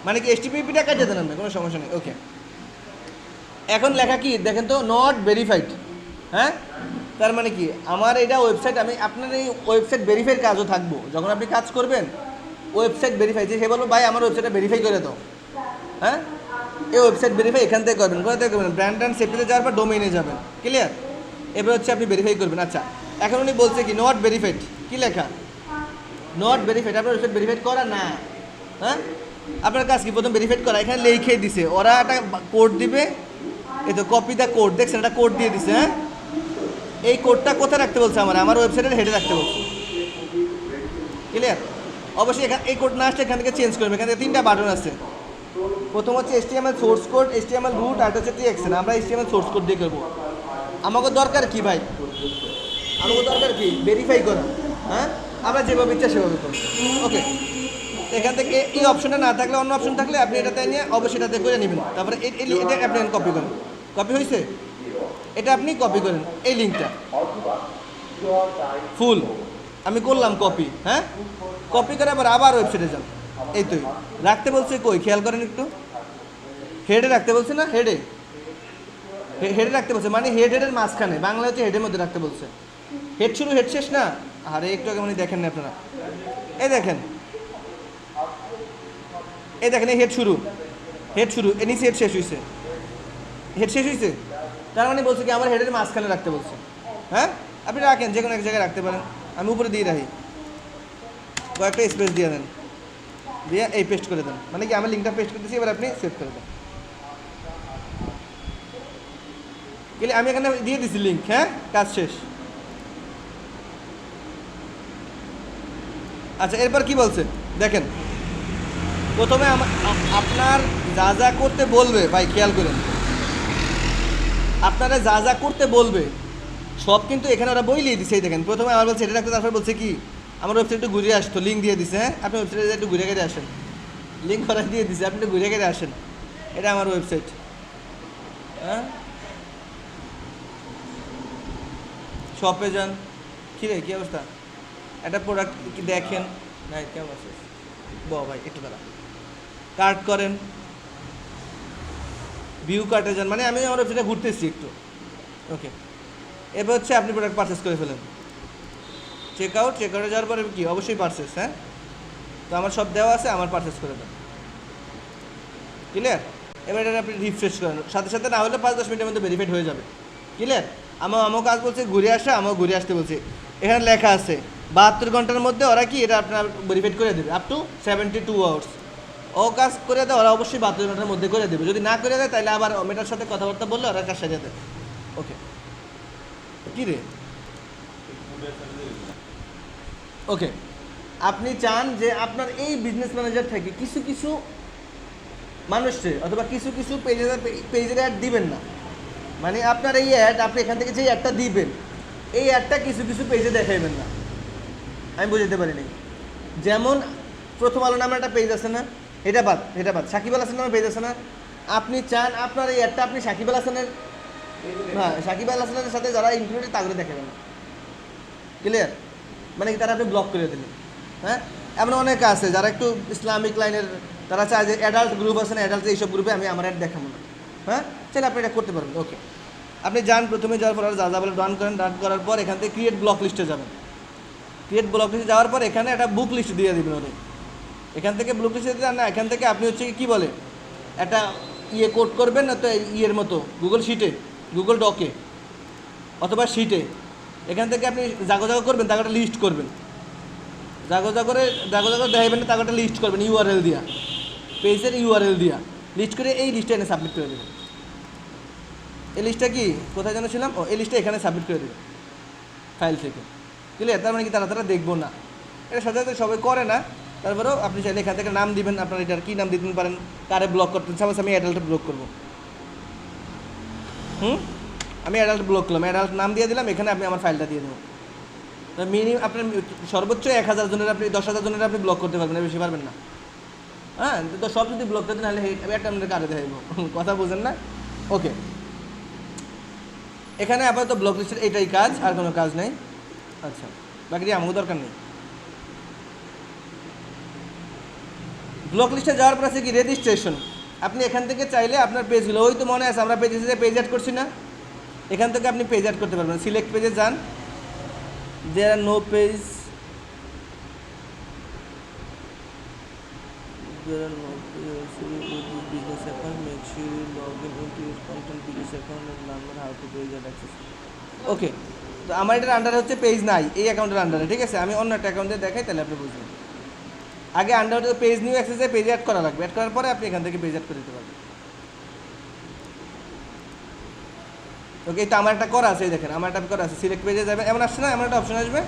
মানে কি এইচটিটিপিটা কেটে দেন আপনি, কোনো সমস্যা নেই। ওকে, এখন লেখা কি দেখেন তো, নট ভেরিফাইড। হ্যাঁ, তার মানে কি আমার এটা ওয়েবসাইট, আমি আপনার এই ওয়েবসাইট ভেরিফাইয়ের কাজও থাকবো। যখন আপনি কাজ করবেন ওয়েবসাইট ভেরিফাই, যে সে বলবো ভাই আমার ওয়েবসাইটটা ভেরিফাই করে দাও। হ্যাঁ, এই ওয়েবসাইট ভেরিফাই এখান থেকে করবেন, কোথা থেকে করবেন? ব্র্যান্ড অ্যান্ড সেফটিতে যাওয়ার পর ডোমেইনে যাবেন। ক্লিয়ার? এবার হচ্ছে আপনি ভেরিফাই করবেন। আচ্ছা, এখন উনি বলছে কি নট ভেরিফাইড, কি লেখা? নট ভেরিফাইড, আপনার ওয়েবসাইট ভেরিফাইড করা না। হ্যাঁ, আপনার কাজ কি প্রথম ভেরিফাইড করা। এখানে লিখে দিছে, ওরা একটা কোড দিবে, এই তো কপি দ্য কোড, দেখছেন একটা কোড দিয়ে দিছে। হ্যাঁ, এই কোডটা কোথায় রাখতে বলছে? আমার ওয়েবসাইটের হেডে রাখতে বলছে। ক্লিয়ার? অবশ্যই এখানে এই কোড না আসলে এখান থেকে চেঞ্জ করবে। এখান থেকে 3টা বাটন আছে। প্রথম হচ্ছে HTML source code, HTML root, আর হচ্ছে TXN। আমরা HTML সোর্স কোড দিয়ে করবো। আমাকে দরকার কি ভাই? আমাকে দরকার কি? ভেরিফাই করা। হ্যাঁ, আমরা যেভাবে ইচ্ছা সেভাবে করবো। ওকে, এখান থেকে এই অপশনটা না থাকলে অন্য অপশন থাকলে আপনি এটাতে নিয়ে অবশ্যই এটাতে করে নেবেন। তারপরে এটা আপনি কপি করেন। কপি হয়েছে? এটা আপনি কপি করেন, এই লিঙ্কটা ফুল আমি করলাম কপি। হ্যাঁ, কপি করে আবার ওয়েবসাইটে যান। এই তো রাখতে বলছে কই, খেয়াল করেন একটু, হেডে রাখতে বলছে না, হেডে রাখতে বলছে, মানে হেডের মাঝখানে, বাংলা হচ্ছে হেডের মধ্যে রাখতে বলছে। হেড শুরু হেড শেষ না? আরে একটু আগে মানে দেখেন না আপনারা, এই দেখেন, এই দেখেন, এই হেড শুরু, এর নিচে হেড শেষ হয়েছে, তার মানে বলছে কি আমার হেডের মাঝখানে রাখতে বলছে। হ্যাঁ, আপনি রাখেন, যে কোনো এক জায়গায় রাখতে পারেন। আমি উপরে দিয়ে রাখি, কয়েকটা স্পেস দিয়ে দেন, দিয়ে এই পেস্ট করে দেন, মানে কি আমার লিঙ্কটা পেস্ট করতেছি, এবার আপনি সেভ করে দেন। গেলে আমি এখানে দিয়ে দিছি লিঙ্ক। হ্যাঁ, কাজ শেষ। আচ্ছা, এরপর কি বলছে দেখেন। প্রথমে আপনার যা যা করতে বলবে ভাই, খেয়াল করেন, আপনারা যা যা করতে বলবে সব কিন্তু এখানে ওরা বইলিয়ে দিছে। এই দেখেন, প্রথমে আমার বলছে এটা রাখতে, তারপর বলছে কি আমার ওয়েবসাইট একটু ঘুরে আসতো, লিঙ্ক দিয়ে দিছে। হ্যাঁ, আপনি ওয়েবসাইটে একটু ঘুরে গেড়ে আসেন, লিঙ্ক করা দিয়ে দিছে, আপনি একটু ঘুরে গেড়ে আসেন, এটা আমার ওয়েবসাইট। হ্যাঁ, শপে যান, কী রে কী অবস্থা, একটা প্রোডাক্ট কি দেখেন, ভাই কেমন আছে ভাই, একটু দাঁড়া, কার্ট করেন, ভিউ কার্টে যান, মানে আমি আমার ওয়েবসাইটে ঘুরতেছি একটু। ওকে, এবার হচ্ছে আপনি প্রোডাক্ট পারচেস করে ফেলেন, চেক আউটে যাওয়ার পরে কি অবশ্যই পারচেস। হ্যাঁ, তো আমার সব দেওয়া আছে, আমার পারচেস করে দেন। ক্লিয়ার? এবার এটা আপনি রিফ্রেশ করেন, সাথে সাথে না হলে 5-10 মিনিটের মধ্যে ভেরিফাইড হয়ে যাবে। ক্লিয়ার? আমার কাজ বলছে ঘুরে আসা, আমার ঘুরে আসতে বলছে। এখানে লেখা আছে 72 ঘন্টার মধ্যে ওরা কি এটা আপনার ভেরিফাইড করে দেবে, আপ টু 72 আওয়ার্স। ও কাজ করে দেয় ওরা অবশ্যই 72 ঘন্টার মধ্যে করে দেবে। যদি না করে দেয় তাহলে আবার মেটার সাথে কথাবার্তা বললে ওরা কাজ সারিয়ে দেয়। ওকে, কী রে? ওকে, আপনি চান যে আপনার এই বিজনেস ম্যানেজার থেকে কিছু কিছু মানুষকে অথবা কিছু কিছু পেজের অ্যাড দিবেন না, মানে আপনার এই অ্যাড আপনি এখান থেকে যে অ্যাডটা দিবেন এই অ্যাডটা কিছু কিছু পেজে দেখাইবেন না। আমি বুঝতে পারিনি। যেমন প্রথম আলো নামে একটা পেজ আছে না, এটা বাদ সাকিব আল হাসান নামে পেজ আছে না, আপনি চান আপনার এই অ্যাডটা আপনি সাকিব আল হাসানের, হ্যাঁ সাকিব আল হাসানের সাথে যারা ইনক্লুডেড তাদের দেখাবেন না। ক্লিয়ার? মানে কি তারা আপনি ব্লক করে দিলেন। হ্যাঁ, এমন অনেক আছে যারা একটু ইসলামিক লাইনের, তারা চায় যে অ্যাডাল্ট গ্রুপ আছে না, অ্যাডাল্ট এইসব গ্রুপে আমি আমার অ্যাড দেখাবো না। হ্যাঁ, চাইলে আপনি এটা করতে পারবেন। ওকে, আপনি যান, প্রথমে যাওয়ার পর যা বলে ডান করেন, ডান করার পর এখান থেকে ক্রিয়েট ব্লক লিস্টে যাবেন। ক্রিয়েট ব্লক লিস্টে যাওয়ার পর এখানে একটা বুক লিস্ট দিয়ে দিবেন উনি। এখান থেকে ব্লক লিস্টে দিতে না, এখান থেকে আপনি হচ্ছে কি বলে একটা কোড করবেন না তো ইয়ের মতো গুগল শিটে গুগল ডকে অথবা শিটে, এখান থেকে আপনি জাগো জাগো করবেন, তাকে লিস্ট করবেন, জাগো জাগো দেখাবেন না, তাকে লিস্ট করবেন ইউআরএল দিয়া, পেজের ইউআরএল দিয়া লিস্ট করে এই লিস্টে এনে সাবমিট করে দেবেন। এই লিস্টটা কি কোথায় যেন ছিলাম, ও এই লিস্টটা এখানে সাবমিট করে দেবেন ফাইল থেকে। ক্লিয়ার? তার মানে কি তারা দেখবো না, এটা সাধারণত সবাই করে না। তারপরেও আপনি চাইলে এখান থেকে নাম দিবেন, আপনার এটার কী নাম দিতে পারেন, কারে ব্লক করতেন। সাপোজ আমি অ্যাডাল্ট ব্লক করবো, আমি অ্যাডাল্ট ব্লক করলাম, অ্যাডাল্ট নাম দিয়ে দিলাম, এখানে আপনি আমার ফাইলটা দিয়ে দেবো। তো মিনিমাম আপনার সর্বোচ্চ 1000 জনের আপনি 10,000 জনের আপনি ব্লক করতে পারবেন, বেশি পারবেন না। হ্যাঁ, তো সব যদি ব্লক করতেন তাহলে একটা আমাদের কারে দেখাইব, কথা বোঝেন না? ওকে, এখানে আপাতত ব্লক লিস্টের এটাই কাজ, আর কোনো কাজ নেই। আচ্ছা, বাকি আমাকে দরকার নেই। ব্লক লিস্টে যাওয়ার পর আছে কি রেজিস্ট্রেশন। আপনি এখান থেকে চাইলে আপনার পেজগুলো, ওই তো মনে আছে আমরা পেজ অ্যাড করছি না, এখান থেকে আপনি পেজ অ্যাড করতে পারবেন। সিলেক্ট পেজে যান, there are no page, there are no business account, make sure you log into your content business account and learn how to page and access. ওকে, তো আমার এটার আন্ডারে হচ্ছে পেজ নাই এই অ্যাকাউন্টের আন্ডারে, ঠিক আছে? আমি অন্য একটা অ্যাকাউন্টে দেখাই, তাহলে আপনি বুঝবেন। আগে আন্ডারে পেজ নিউ অ্যাক্সেসে পেজ অ্যাড করা লাগবে, অ্যাড করার পরে আপনি এখান থেকে পেজ অ্যাড করে দিতে পারবেন। ওকে, তো আমার একটা করা আছে, এই দেখেন আমার একটা করা আছে। সিলেক্ট পেজে যাবেন, এমন আসছে না, এমন একটা অপশন আসবে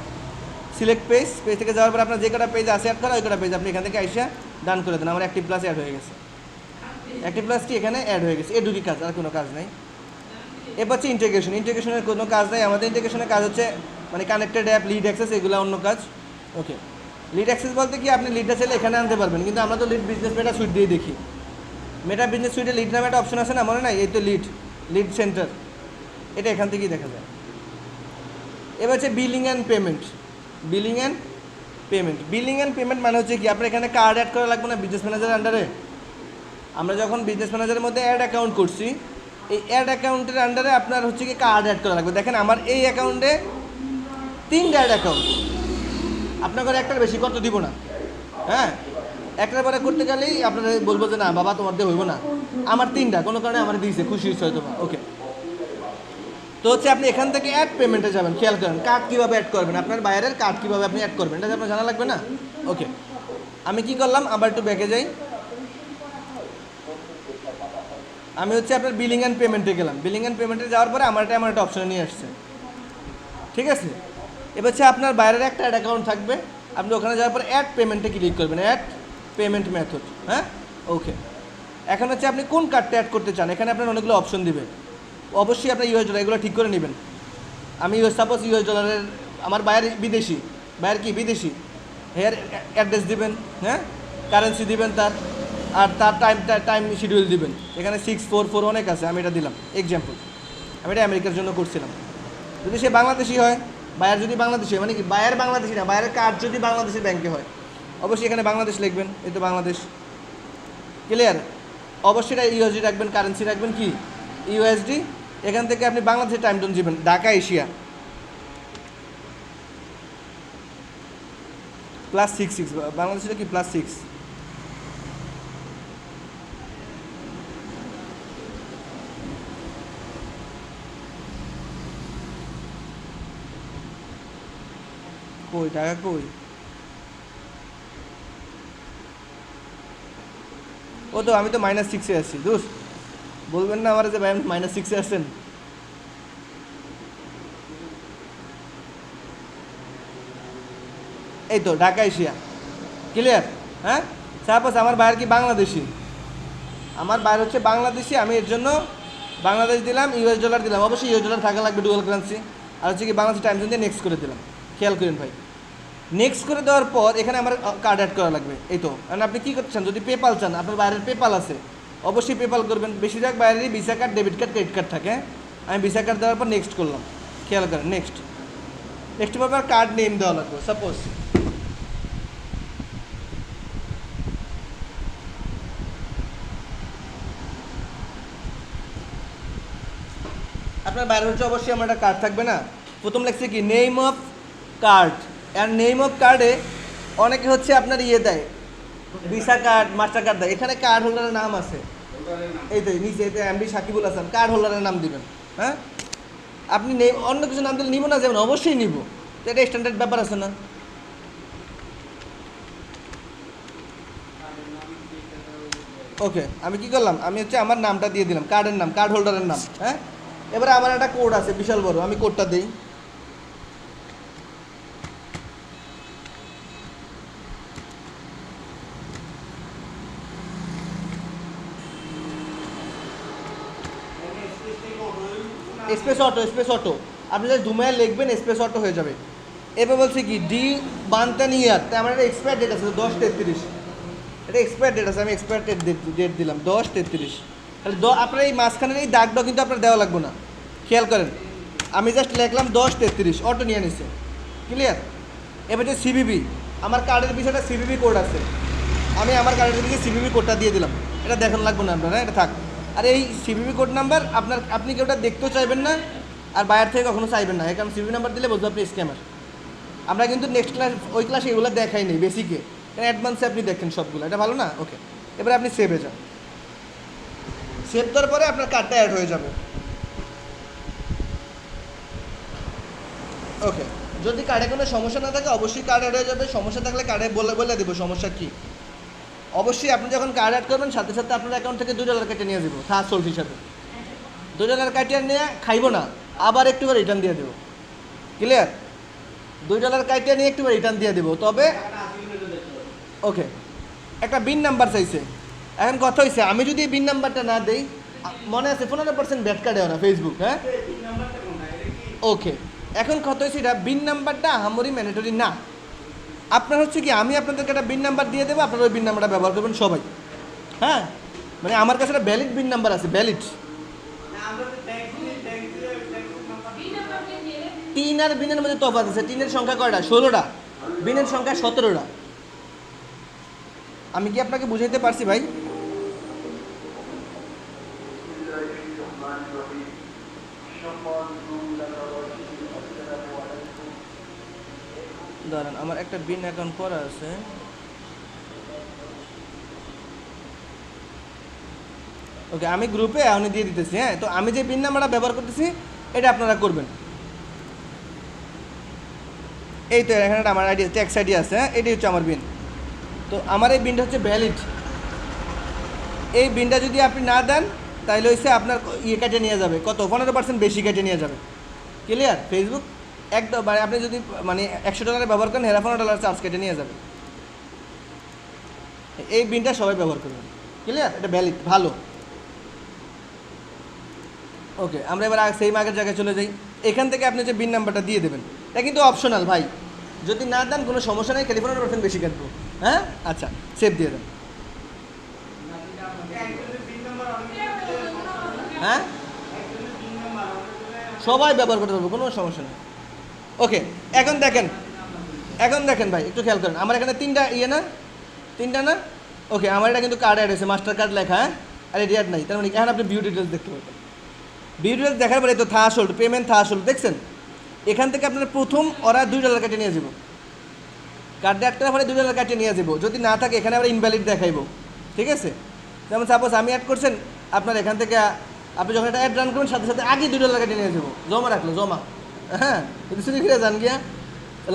সিলেক্ট পেজ, পেজ থেকে যাওয়ার পর আপনার যে কটা পেজ আছে অ্যাড করা, ওই কটা পেজ আপনি এখান থেকে আইসা ডান করে দেন। আমার অ্যাক্টিভ প্লাস অ্যাড হয়ে গেছে, অ্যাক্টিভ প্লাস কি এখানে অ্যাড হয়ে গেছে। এটুকুই কাজ, আর কোনো কাজ নাই। এরপর হচ্ছে ইন্টিগ্রেশন। ইন্টিগ্রেশনের কোনো কাজ নাই আমাদের, ইন্টিগ্রেশনের কাজ হচ্ছে মানে কানেক্টেড অ্যাপ, লিড অ্যাক্সেস, এগুলো অন্য কাজ। ওকে, লিড অ্যাক্সেস বলতে কি আপনি লিডটা চাইলে এখানে আনতে পারবেন, কিন্তু আমরা তো লিড বিজনেস মেটা সুইট দিয়ে দেখি। মেটা বিজনেস সুইটে লিড নামে একটা অপশন আছে না, মনে নাই? এই তো লিড সেন্টার, এটা এখান থেকেই দেখা যায়। এবার হচ্ছে billing and payment. Billing and payment মানে হচ্ছে কি আপনার এখানে কার্ড অ্যাড করা লাগবে না বিজনেস ম্যানেজারের আন্ডারে। আমরা যখন বিজনেস ম্যানেজারের মধ্যে অ্যাড অ্যাকাউন্ট করছি, এই অ্যাড অ্যাকাউন্টের আন্ডারে আপনার হচ্ছে কি কার্ড অ্যাড করা লাগবে। দেখেন আমার এই অ্যাকাউন্টে 3টা অ্যাড অ্যাকাউন্ট, আপনার ঘরে একটার বেশি করতে দিব না। হ্যাঁ, একটার পরে করতে গেলেই আপনারা বলবো যে না বাবা তোমার দিয়ে হইব না, আমার 3টা কোনো কারণে আমার দিয়েছে, খুশি হচ্ছে হয়তো। ওকে, তো হচ্ছে আপনি এখান থেকে অ্যাড পেমেন্টে যাবেন। খেয়াল করেন কার্ড কীভাবে অ্যাড করবেন, আপনার বাইরের কার্ড কীভাবে আপনি অ্যাড করবেন, এটা আপনার জানা লাগবে না। ওকে, আমি কি করলাম, আবার একটু ব্যাকে যাই। আমি হচ্ছে আপনার বিলিং অ্যান্ড পেমেন্টে গেলাম। বিলিং অ্যান্ড পেমেন্টে যাওয়ার পরে আমার একটা অপশন নিয়ে আসছে, ঠিক আছে? এবার হচ্ছে আপনার বাইরের একটা অ্যাড অ্যাকাউন্ট থাকবে, আপনি ওখানে যাওয়ার পরে অ্যাড পেমেন্টে ক্লিক করবেন, অ্যাড পেমেন্ট মেথড। হ্যাঁ, ওকে, এখন হচ্ছে আপনি কোন কার্ডটা অ্যাড করতে চান, এখানে আপনার অনেকগুলো অপশন দিবে। অবশ্যই আপনার ইউএস ডলার এগুলো ঠিক করে নেবেন। আমি সাপোজ ইউএস ডলারের, আমার বাইরে বিদেশি, বাইরে কি বিদেশি, হেয়ার অ্যাড্রেস দিবেন, হ্যাঁ, কারেন্সি দিবেন তার, আর তার টাইম শিডিউল দিবেন। এখানে 644 অনেক আছে, আমি এটা দিলাম এক্সাম্পল, আমি এটা আমেরিকার জন্য করছিলাম। যদি সে বাংলাদেশি হয়, বায়ার যদি বাংলাদেশি হয়, মানে কি বায়ার বাংলাদেশি না, বায়ারের কার্ড যদি বাংলাদেশের ব্যাংকে হয়, অবশ্যই এখানে বাংলাদেশ লিখবেন, এই তো বাংলাদেশ। ক্লিয়ার? অবশ্যই এটা ইউএসডি রাখবেন, কারেন্সি রাখবেন কি ইউএসডি। এখান থেকে আপনি বাংলাদেশের টাইম জোন দিবেন, ঢাকা এশিয়া +66, বাংলাদেশের কি +6। কই ঢাকা কই? ও তো আমি তো -6-এ আছি। দূর, বলবেন না আমার যে ভাই আপনি -6-এ আছেন। এই তো ঢাকা এশিয়া। ক্লিয়ার? হ্যাঁ, সাপোজ আমার বাইরে কি বাংলাদেশি, আমার বাইরে হচ্ছে বাংলাদেশি, আমি এর জন্য বাংলাদেশ দিলাম, ইউএস ডলার দিলাম, অবশ্যই ইউএস ডলার থাকা লাগবে ডুয়াল কারেন্সি। আর হচ্ছে কি বাংলাদেশ টাইম জোন দিয়ে নেক্সট করে দিলাম। খেয়াল করেন ভাই, নেক্সট করে দেওয়ার পর এখানে আমার কার্ড অ্যাড করা লাগবে। এই তো, কারণ আপনি কী করছেন, যদি পেপাল চান, আপনার বাইরের পেপাল আছে, অবশ্যই পেপাল করবেন। বেশিরভাগ বাইরেরই Visa card, debit card, credit card থাকে। আমি ভিসা কার্ড দেওয়ার পর নেক্সট করলাম। খেয়াল করেন, নেক্সট পর কার্ড নেম দেওয়া লাগবে। সাপোজ আপনার বাইরে হচ্ছে অবশ্যই আমার একটা কার্ড থাকবে না, প্রথম লেখছে কি নেম অফ কার্ড। আর নেম অফ কার্ডে অনেকে হচ্ছে আপনার ইয়ে দেয়, ভিসা কার্ড, মাস্টার কার্ড দেয়। এখানে কার্ড হোল্ডারের নাম আছে, এই তো নিচে এতে এমডি সাকিবুল হাসান, কার্ড হোল্ডারের নাম দিবেন। হ্যাঁ আপনি অন্য কিছু নাম দিলে নিব না, যেমন অবশ্যই নিব, তো এটা স্ট্যান্ডার্ড ব্যাপার আছে না? ওকে, আমি কি করলাম, আমি হচ্ছে আমার নামটা দিয়ে দিলাম, কার্ডের নাম, কার্ড হোল্ডারের নাম। হ্যাঁ, এবারে আমার একটা কোড আছে বিশাল বড়, আমি কোডটা দিই। স্পেস অটো আপনি যদি ধুমায় লিখবেন স্পেস অটো হয়ে যাবে। এবার বলছে কি ডি বানতেন ইয়ার, তাই আমার একটা এক্সপায়ার ডেট আছে 10/33, এটা এক্সপায়ার ডেট আছে, আমি এক্সপায়ার ডেট দিলাম 10/33। তাহলে আপনার এই মাঝখানের এই দাগটা কিন্তু আপনার দেওয়া লাগবে না, খেয়াল করেন, আমি জাস্ট লিখলাম 10/33, অটো নিয়ে নিছে। ক্লিয়ার? এবার যে সিভিভি, আমার কার্ডের পিছনে সিভিভি কোড আছে, আমি আমার কার্ডের পিছনে সিভিভি কোডটা দিয়ে দিলাম, এটা দেখানো লাগবে না আপনারা, এটা থাক। আর এই সিভিভি কোড নাম্বার আপনি কি ওটা দেখতেও চাইবেন না, আর বাইরে থেকে কখনো চাইবেন না, কারণ সিভিভি নাম্বার দিলে বুঝবো আপনি স্ক্যামার। আমরা কিন্তু নেক্সট ক্লাস ওই ক্লাসে এগুলো দেখাই নেই বেসিকে, কারণ অ্যাডভান্সে আপনি দেখেন সবগুলো, এটা ভালো না? ওকে, এবারে আপনি সেভে যান, সেভ দেওয়ার পরে আপনার কার্ডটা অ্যাড হয়ে যাবে। ওকে, যদি কার্ডে কোনো সমস্যা না থাকে অবশ্যই কার্ড অ্যাড হয়ে যাবে, সমস্যা থাকলে কার্ডে বলে দেবো সমস্যা কী। অবশ্যই আপনি যখন কার্ড অ্যাড করবেন সাথে সাথে আপনার অ্যাকাউন্ট থেকে $2 কেটে নিয়ে যাবো থার্ড সোর্স হিসাবে, $2 কাটিয়ে নিয়ে খাইবো না, আবার একটু রিটার্ন দিয়ে দেবো। ক্লিয়ার? $2 কাটিয়ে নিয়ে একটু রিটার্ন দিয়ে দেবো, তবে ওকে। একটা বিন নাম্বার চাইছে, এখন কথা হয়েছে আমি যদি বিন নাম্বারটা না দিই, মনে আছে 15% ব্যাট কাটে ওরা ফেসবুক। হ্যাঁ, ওকে, এখন কথা হয়েছে এটা বিন নাম্বারটা আহামরি ম্যান্ডেটরি না, আপনার হচ্ছে কি আমি আপনাদেরকে একটা বিন নাম্বার দিয়ে দেবো, আপনারা ওই বিন নাম্বারটা ব্যবহার করবেন সবাই। হ্যাঁ, মানে আমার কাছে একটা ভ্যালিড বিন নাম্বার আছে, ভ্যালিড। 3 আর বিনের মধ্যে তফাৎ আছে, 3-এর সংখ্যা কয়টা? 16টা, বিনের সংখ্যা 17টা। আমি কি আপনাকে বুঝাইতে পারছি ভাই? দাঁড়ান, আমার একটা বিন অ্যাকাউন্ট করা আছে, ওকে, আমি গ্রুপে আমি দিয়ে দিতেছি। হ্যাঁ, তো আমি যে বিন নাম্বারটা ব্যবহার করতেছি এটা আপনারা করবেন। এই তো এখানে আমার আইডি, ট্যাক্স আইডি আছে, হ্যাঁ, এটাই হচ্ছে আমার বিন। তো আমার এই বিনটা হচ্ছে ভ্যালিড, এই বিনটা যদি আপনি না দেন তাহলে হচ্ছে আপনার ইয়ে কেটে নিয়ে যাবে, কত? 15% বেশি কেটে নিয়ে যাবে। ক্লিয়ার? ফেসবুক একদম, মানে আপনি যদি মানে $100 ব্যবহার করেন, হেরা $15 চার্জ কেটে নিয়ে যাবে। এই বিনটা সবাই ব্যবহার করবেন। ক্লিয়ার? এটা ভ্যালিড, ভালো। ওকে, আমরা এবার সেম আগের জায়গায় চলে যাই। এখান থেকে আপনি যে বিন নাম্বারটা দিয়ে দেবেন, এটা কিন্তু অপশনাল ভাই, যদি না দেন কোনো সমস্যা নেই, খালি 15% বেশি কাটবো। হ্যাঁ, আচ্ছা, সেভ দিয়ে দেন। হ্যাঁ, সবাই ব্যবহার করতে পারবো, কোনো সমস্যা নেই। ওকে, এখন দেখেন ভাই, একটু খেয়াল করেন, আমার এখানে 3টা ইয়ে না, 3টা না? ওকে, আমার এটা কিন্তু কার্ড অ্যাড হয়েছে, মাস্টার কার্ড লেখা, হ্যাঁ, আর এটি অ্যাড নাই, তার মানে এখন আপনি ভিউ ডিটেলস দেখতে পাবেন। ভিউ ডিটেলস দেখার পরে তো থার্সহোল্ড, পেমেন্ট থার্সহোল্ড দেখছেন, এখান থেকে আপনার প্রথম ওরা $2 কেটে নিয়ে যাবো, কার্ডে অ্যাড করার পরে $2 কাটিয়ে নিয়ে যাবো, যদি না থাকে এখানে আমরা ইনভ্যালিড দেখাইবো। ঠিক আছে? যেমন সাপোজ আমি অ্যাড করছেন, আপনার এখান থেকে আপনি যখন এটা অ্যাড রান করবেন সাথে সাথে আগে $2 কাটিয়ে নিয়ে যাবো, জমা রাখলো, জমা। হ্যাঁ, কিন্তু শুধু ফিরে যান গিয়া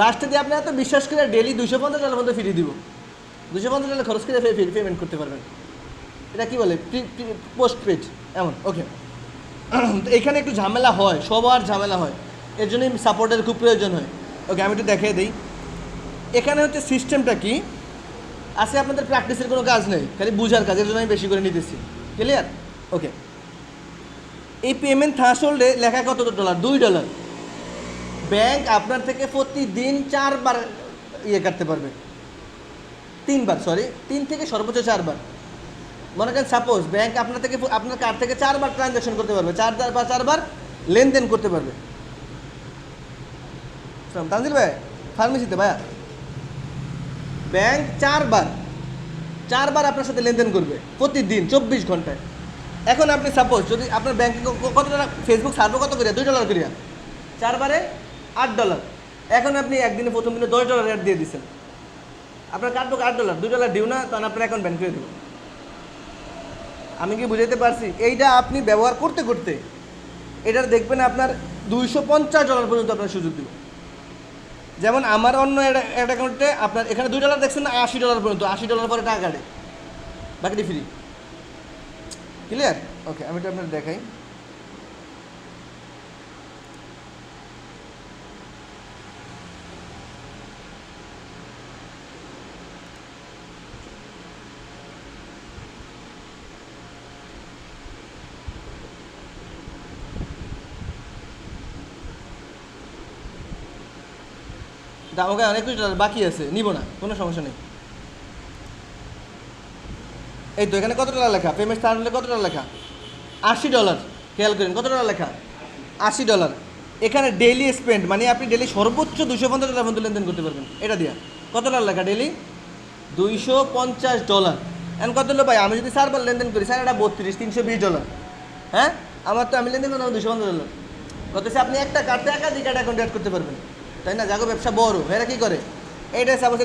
লাস্টে দিয়ে আপনি এত বিশ্বাস করে ডেলি $250 মতো ফিরিয়ে দিব, $250 খরচ করে পেমেন্ট করতে পারবেন। এটা কি বলে, পোস্ট পেড এমন। ওকে, তো এখানে একটু ঝামেলা হয়, সবার ঝামেলা হয়, এর জন্যই সাপোর্টের খুব প্রয়োজন হয়। ওকে, আমি একটু দেখিয়ে দিই। এখানে হচ্ছে সিস্টেমটা কি আছে, আপনাদের প্র্যাকটিসের কোনো কাজ নেই, খালি বুঝার কাজ, এর জন্য আমি বেশি করে নিতেছি। ক্লিয়ার? ওকে, এই পেমেন্ট থার্সহোল্ডে লেখা কত $? $2। ব্যাংক আপনার থেকে প্রতিদিন 4 বার ইয়ে কাটতে পারবে, 3 বার, সরি 3 থেকে সর্বোচ্চ 4 বার। মনে করেন সাপোজ ব্যাংক আপনার থেকে, আপনার কার্ড থেকে 4 বার ট্রানজ্যাকশন করতে পারবে, 4 বার লেনদেন করতে পারবে। তানজিল ভাই, ফার্মেসিতে ভাইয়া, ব্যাংক 4 বার আপনার সাথে লেনদেন করবে প্রতিদিন 24 ঘন্টায়। এখন আপনি সাপোজ যদি আপনার ব্যাংকে কত টাকা, ফেসবুক সার্ভে কত করিয়া $2 করিয়া, 4 বারে $8। এখন আপনি একদিনে প্রথম দিনে $10 রেট দিয়ে দিচ্ছেন, আপনার কাটবো $8, $2 ডিউ না, তখন আপনার অ্যাকাউন্ট ব্যান করে দেবো। আমি কি বুঝাইতে পারছি? এইটা আপনি ব্যবহার করতে করতে এটার দেখবেন আপনার $250 পর্যন্ত আপনার সুযোগ দেবে। যেমন আমার অন্য একটা অ্যাকাউন্টে আপনার এখানে $2 দেখছেন না, $80 পর্যন্ত, $80 পরে টাকা কাটে, বাকিটি ফ্রি। ক্লিয়ার? ওকে, আমি এটা আপনার দেখাই। আমাকে $21 বাকি আছে, নিব না, কোনো সমস্যা নেই। এই তো এখানে কত টাকা লেখা, পেমেন্ট স্টার্ট হলে কত টাকা লেখা, $80। খেয়াল করেন কত টাকা লেখা, $80। এখানে ডেইলি স্পেন্ড মানে আপনি ডেইলি সর্বোচ্চ $250 পর্যন্ত লেনদেন করতে পারবেন। এটা দিয়া কত টাকা লেখা, ডেইলি $250। এখন কত হলো ভাই, আমি যদি 4 বার লেনদেন করি, স্যার এটা 32, $320। হ্যাঁ, আমার তো আমি লেনদেন করলাম $250। কত হচ্ছে, আপনি একটা কার্ডে একাধিক অ্যাকাউন্ট অ্যাড করতে পারবেন, তাই না? যাগো ব্যবসা বড়, এরা কী করে, এটা সাপোজ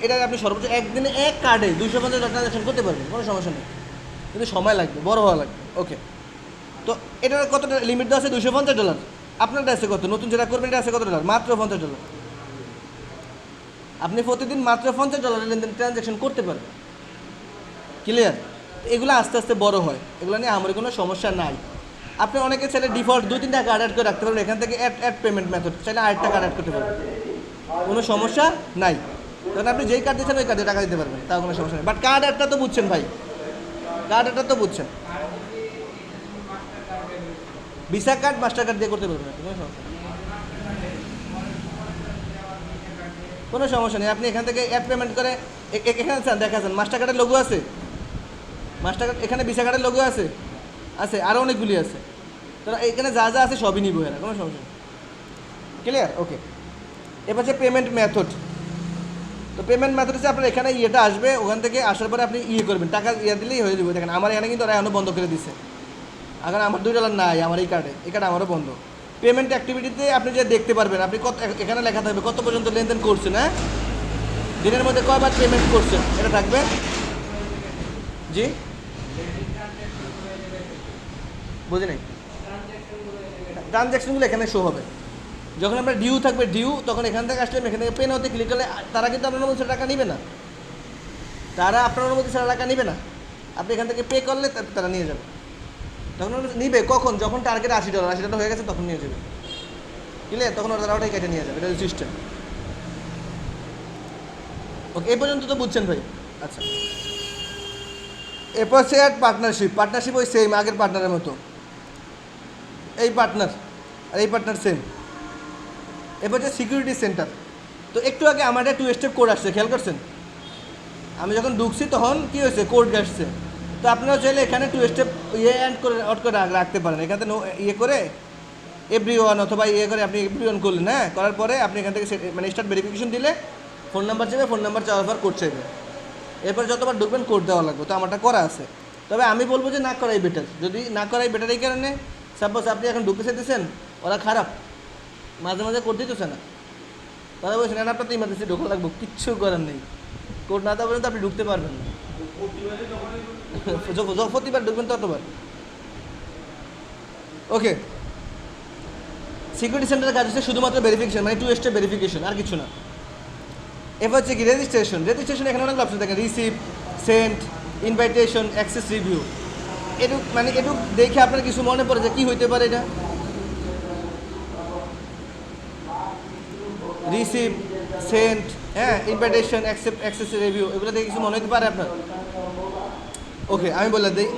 এটা আপনি সর্বোচ্চ একদিনে এক কার্ডে $250 ট্রানজাকশন করতে পারবেন, কোনো সমস্যা নেই, কিন্তু সময় লাগবে, বড় হওয়া লাগবে। ওকে, তো এটার কত লিমিট দেওয়া আছে, $250। আপনারটা আছে কত, নতুন যেটা করবেন এটা আছে কত ডলার, মাত্র $50। আপনি প্রতিদিন মাত্র $50 লেনদেন ট্রানজাকশন করতে পারবেন। ক্লিয়ার? এগুলো আস্তে আস্তে বড় হয়, এগুলো নিয়ে আমার কোনো সমস্যা নাই। আপনি অনেকে চাইলে ডিফল্ট 2-3টা কার্ড অ্যাড করে রাখতে পারবেন, এখান থেকে অ্যাড পেমেন্ট মেথড চাইলে আরেকটা কার্ড অ্যাড করতে পারবেন, কোনো সমস্যা নাই। কারণ আপনি যেই কার্ড দিচ্ছেন ওই কার্ডে টাকা দিতে পারবেন, তাও কোনো সমস্যা নেই। বাট কার্ড অ্যাডটা তো বুঝছেন ভাই, কার্ড অ্যাডটা তো বুঝছেন, ভিসা কার্ড মাস্টার কার্ড দিয়ে করতে পারবেন, কোনো সমস্যা নেই, কোনো সমস্যা নেই। আপনি এখান থেকে অ্যাড পেমেন্ট করে এখানে দেখাচ্ছেন মাস্টার কার্ডের লোগো আছে, মাস্টার কার্ড এখানে ভিসা কার্ডের লোগো আছে, আছে আরও অনেকগুলি আছে, তো এখানে যা যা আছে সবই নিব, এরা কোনো সমস্যা নেই। ক্লিয়ার? ওকে, এবার হচ্ছে পেমেন্ট মেথড। তো পেমেন্ট মেথড হচ্ছে আপনার এখানে ইয়েটা আসবে, ওখান থেকে আসার পরে আপনি করবেন, টাকা দিলেই হয়ে যাবে। দেখেন আমার এখানে কিন্তু ওরা এখনও বন্ধ করে দিচ্ছে, এখন আমার $2 নাই আমার এই কার্ডে, এই কার্ড আমারও বন্ধ। পেমেন্ট অ্যাক্টিভিটিতে আপনি যে দেখতে পারবেন আপনি কত, এখানে লেখা থাকবে কত পর্যন্ত লেনদেন করছেন, হ্যাঁ, দিনের মধ্যে কয়বার পেমেন্ট করছেন, এটা থাকবে। জি, বুঝি নাই, ট্রানজ্যাকশনগুলো এখানে শো হবে। যখন আপনার ডিউ থাকবে, ডিউ তখন এখান থেকে আসলে এখান থেকে পেন হতে ক্লিক করলে তারা কিন্তু আপনার অনুমতি টাকা নিবে না, তারা আপনার অনুমতি ছাড়া টাকা নিবে না। আপনি এখান থেকে পে করলে তারা নিয়ে যাবে, তখন নিবে কখন, যখন টার্গেট $80, $80 হয়ে গেছে তখন নিয়ে যাবে। ক্লিয়ার? তখন ওরা ওটাই কেটে নিয়ে যাবে, এটা সিস্টেম। ওকে, এই পর্যন্ত তো বুঝছেন ভাই? আচ্ছা, এরপর হচ্ছে পার্টনারশিপ। পার্টনারশিপ ওই সেম আগের পার্টনারের মতো, এই পার্টনার আর এই পার্টনার সেম। এরপর হচ্ছে সিকিউরিটি সেন্টার। তো একটু আগে আমার একটা 2 স্টেপ কোড আসছে, খেয়াল করছেন? আমি যখন ঢুকছি তখন কী হয়েছে, কোড আসছে। তো আপনারা চাইলে এখানে 2 স্টেপ অড করে রাখতে পারেন, এখান থেকে করে এভরিওয়ান অথবা করে আপনি এভরিওয়ান করলেন, হ্যাঁ, করার পরে আপনি এখান থেকে মানে স্টার্ট ভেরিফিকেশন দিলে ফোন নাম্বার চাইবে, ফোন নাম্বার চাওয়ার পর কোড চাইবে, এরপর যতবার ঢুকবেন কোড দেওয়া লাগবে। তো আমারটা করা আছে, তবে আমি বলবো যে না করাই বেটার। যদি না করাই বেটার এই কারণে, সাপোজ আপনি এখন ঢুকতে চাইতেছেন, ওরা খারাপ, মাঝে মাঝে কোড দিতেছে না, তারা বলছেন না আপনার তো ইমার্জেন্সি ঢোকা লাগবে, কিচ্ছু করার নেই, কোড না দেওয়া পর্যন্ত আপনি ঢুকতে পারবেন না। প্রতিবার ঢুকবেন ততবার। ওকে, সিকিউরিটি সেন্টারের কাজ হচ্ছে শুধুমাত্র ভেরিফিকেশন, মানে 2 স্টেপ ভেরিফিকেশন, আর কিছু না। এবার হচ্ছে কি রেজিস্ট্রেশন। রেজিস্ট্রেশন এখানে অনেক অপশন থাকে, receive, send, invitation, access review. এটুক মানে এটুক দেখে আপনার কিছু মনে পড়ে যে কী হইতে পারে এটা, রিসিভ, সেন্ড, হ্যাঁ, ইনভাইটেশন, অ্যাক্সেস রিভিউ, এগুলো দেখে কিছু মনে হতে পারে আপনার। ওকে, আমি বলে দিই,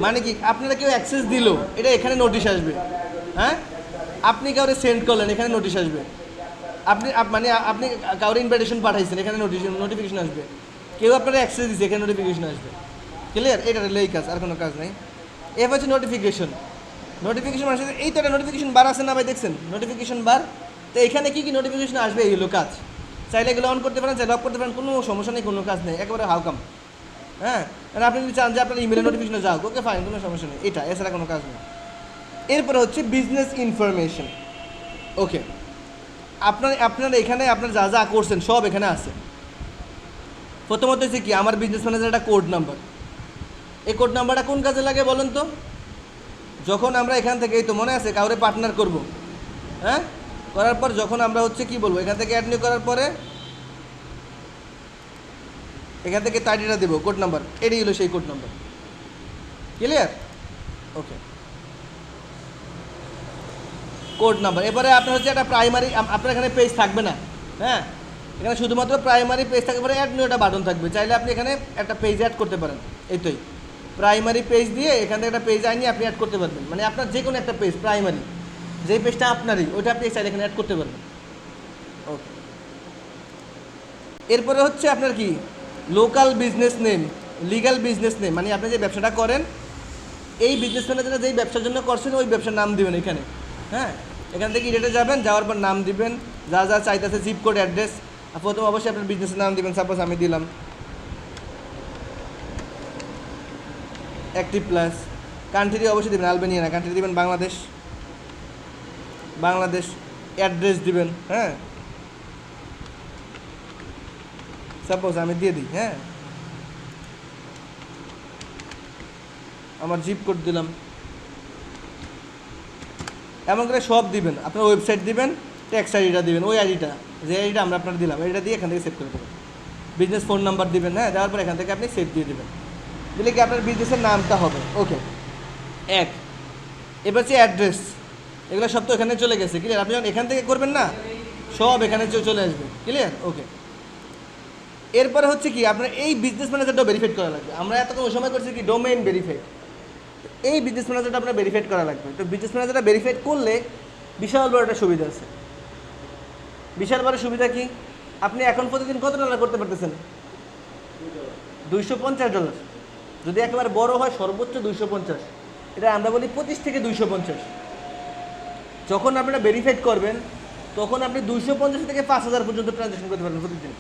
মানে কি আপনারা কেউ অ্যাক্সেস দিল, এটা এখানে নোটিশ আসবে, হ্যাঁ, আপনি কাউরে সেন্ড করলেন, এখানে নোটিশ আসবে, আপনি মানে আপনি কাউরে ইনভাইটেশন পাঠাইছেন, এখানে নোটিফিকেশন আসবে, কেউ আপনারা অ্যাক্সেস দিচ্ছে, এখানে নোটিফিকেশন আসবে। ক্লিয়ার? এটা হলো এই কাজ, আর কোনো কাজ নেই। এবার হচ্ছে নোটিফিকেশন। নোটিফিকেশন মানে এই তো একটা নোটিফিকেশন বার আছে না ভাই, দেখছেন নোটিফিকেশন বার? তো এখানে কী কী নোটিফিকেশন আসবে, এই হলো কাজ। চাইলে এগুলো অন করতে পারেন, চাইলে অফ করতে পারেন, কোনো সমস্যা নেই, কোনো কাজ নেই, একেবারে হাউকাম। হ্যাঁ, মানে আপনি যদি চান যে আপনার ইমেলের নোটিফিকেশনে যাও, ওকে ফাইন, কোনো সমস্যা নেই, এটা এছাড়া কোনো কাজ নেই। এরপরে হচ্ছে বিজনেস ইনফরমেশন। ওকে, আপনার এখানে আপনার যা যা করছেন সব এখানে আছে। প্রথমত হচ্ছে কি, আমার বিজনেস ম্যানেজার একটা কোড নাম্বার। এই কোড নাম্বারটা কোন কাজে লাগে বলেন তো? যখন আমরা এখান থেকে, এই তো মনে আছে, কাউরে পার্টনার করব, হ্যাঁ, করার পর যখন আমরা হচ্ছে কি বলবো, এখান থেকে অ্যাড নিউ করার পরে এখান থেকে টাইটেলটা দেবো কোড নাম্বার, এটাই হলো সেই কোড নাম্বার। ক্লিয়ার? ওকে, কোড নাম্বার। এবারে আপনার হচ্ছে একটা প্রাইমারি, আপনার এখানে পেজ থাকবে না, হ্যাঁ, এখানে শুধুমাত্র প্রাইমারি পেজ থাকবে, পরে অ্যাড নিউ একটা বাটন থাকবে, চাইলে আপনি এখানে একটা পেজ অ্যাড করতে পারেন। এইটাই প্রাইমারি পেজ দিয়ে এখান থেকে একটা পেজ আনিয়ে আপনি অ্যাড করতে পারবেন, মানে আপনার যে কোনো একটা পেজ প্রাইমারি, যেই পেজটা আপনারই, ওইটা আপনি চাইলে এখানে অ্যাড করতে পারবেন। ওকে, এরপরে হচ্ছে আপনার কি local business name, legal business name, মানে আপনি যে ব্যবসাটা করেন, এই বিজনেস ম্যানেজার যেই ব্যবসার জন্য করছেন ওই ব্যবসার নাম দিবেন এখানে, হ্যাঁ, এখান থেকে ইডেটে যাবেন, যাওয়ার পর নাম দিবেন, যা যা চাইতেছে, জিপ কোড, অ্যাড্রেস, প্রথম অবশ্যই আপনার বিজনেসের নাম দিবেন। সাপোজ আমি দিলাম অ্যাক্টিভ প্লাস, কান্ট্রি অবশ্যই দেবেন আলবেনিয়া না, কান্ট্রি দিবেন বাংলাদেশ, বাংলাদেশ, অ্যাড্রেস দিবেন, হ্যাঁ, সাপোজ আমি দিয়ে দিই, হ্যাঁ, আমার জিপ কোড দিলাম, এমন করে সব দিবেন, আপনার ওয়েবসাইট দিবেন, ট্যাক্স আইডিটা দিবেন, ওই আইডিটা, যে আইডিটা আমরা আপনার দিলাম, এইটা দিয়ে এখান থেকে সেভ করে দেবেন, বিজনেস ফোন নাম্বার দিবেন, হ্যাঁ, দেওয়ার পর এখান থেকে আপনি সেভ দিয়ে দেবেন, দিলে কি আপনার বিজনেসের নামটা হবে। ওকে, এক, এবার হচ্ছে অ্যাড্রেস, এগুলো সব তো এখানে চলে গেছে, ক্লিয়ার? আপনি যখন এখান থেকে করবেন না, সব এখানে চলে আসবে, ক্লিয়ার? ওকে, এরপরে হচ্ছে কি আপনার এই বিজনেস ম্যানেজারটাও ভেরিফাইড করা লাগবে। আমরা এতক্ষণ সময় করছি কি ডোমেইন ভেরিফাইড, এই বিজনেস ম্যানেজারটা আপনার ভেরিফাইড করা লাগবে। তো বিজনেস ম্যানেজারটা ভেরিফাইড করলে বিশাল বড় একটা সুবিধা আছে। বিশাল বড় সুবিধা কি, আপনি এখন প্রতিদিন কত ডলার করতে পারতেছেন? $250। যদি একেবারে বড় হয় সর্বোচ্চ 250, এটা আমরা বলি 25 থেকে 250। যখন আপনারা ভেরিফাইড করবেন তখন আপনি 250 থেকে 5000 পর্যন্ত ট্রানজ্যাকশন করতে পারবেন প্রতিদিন,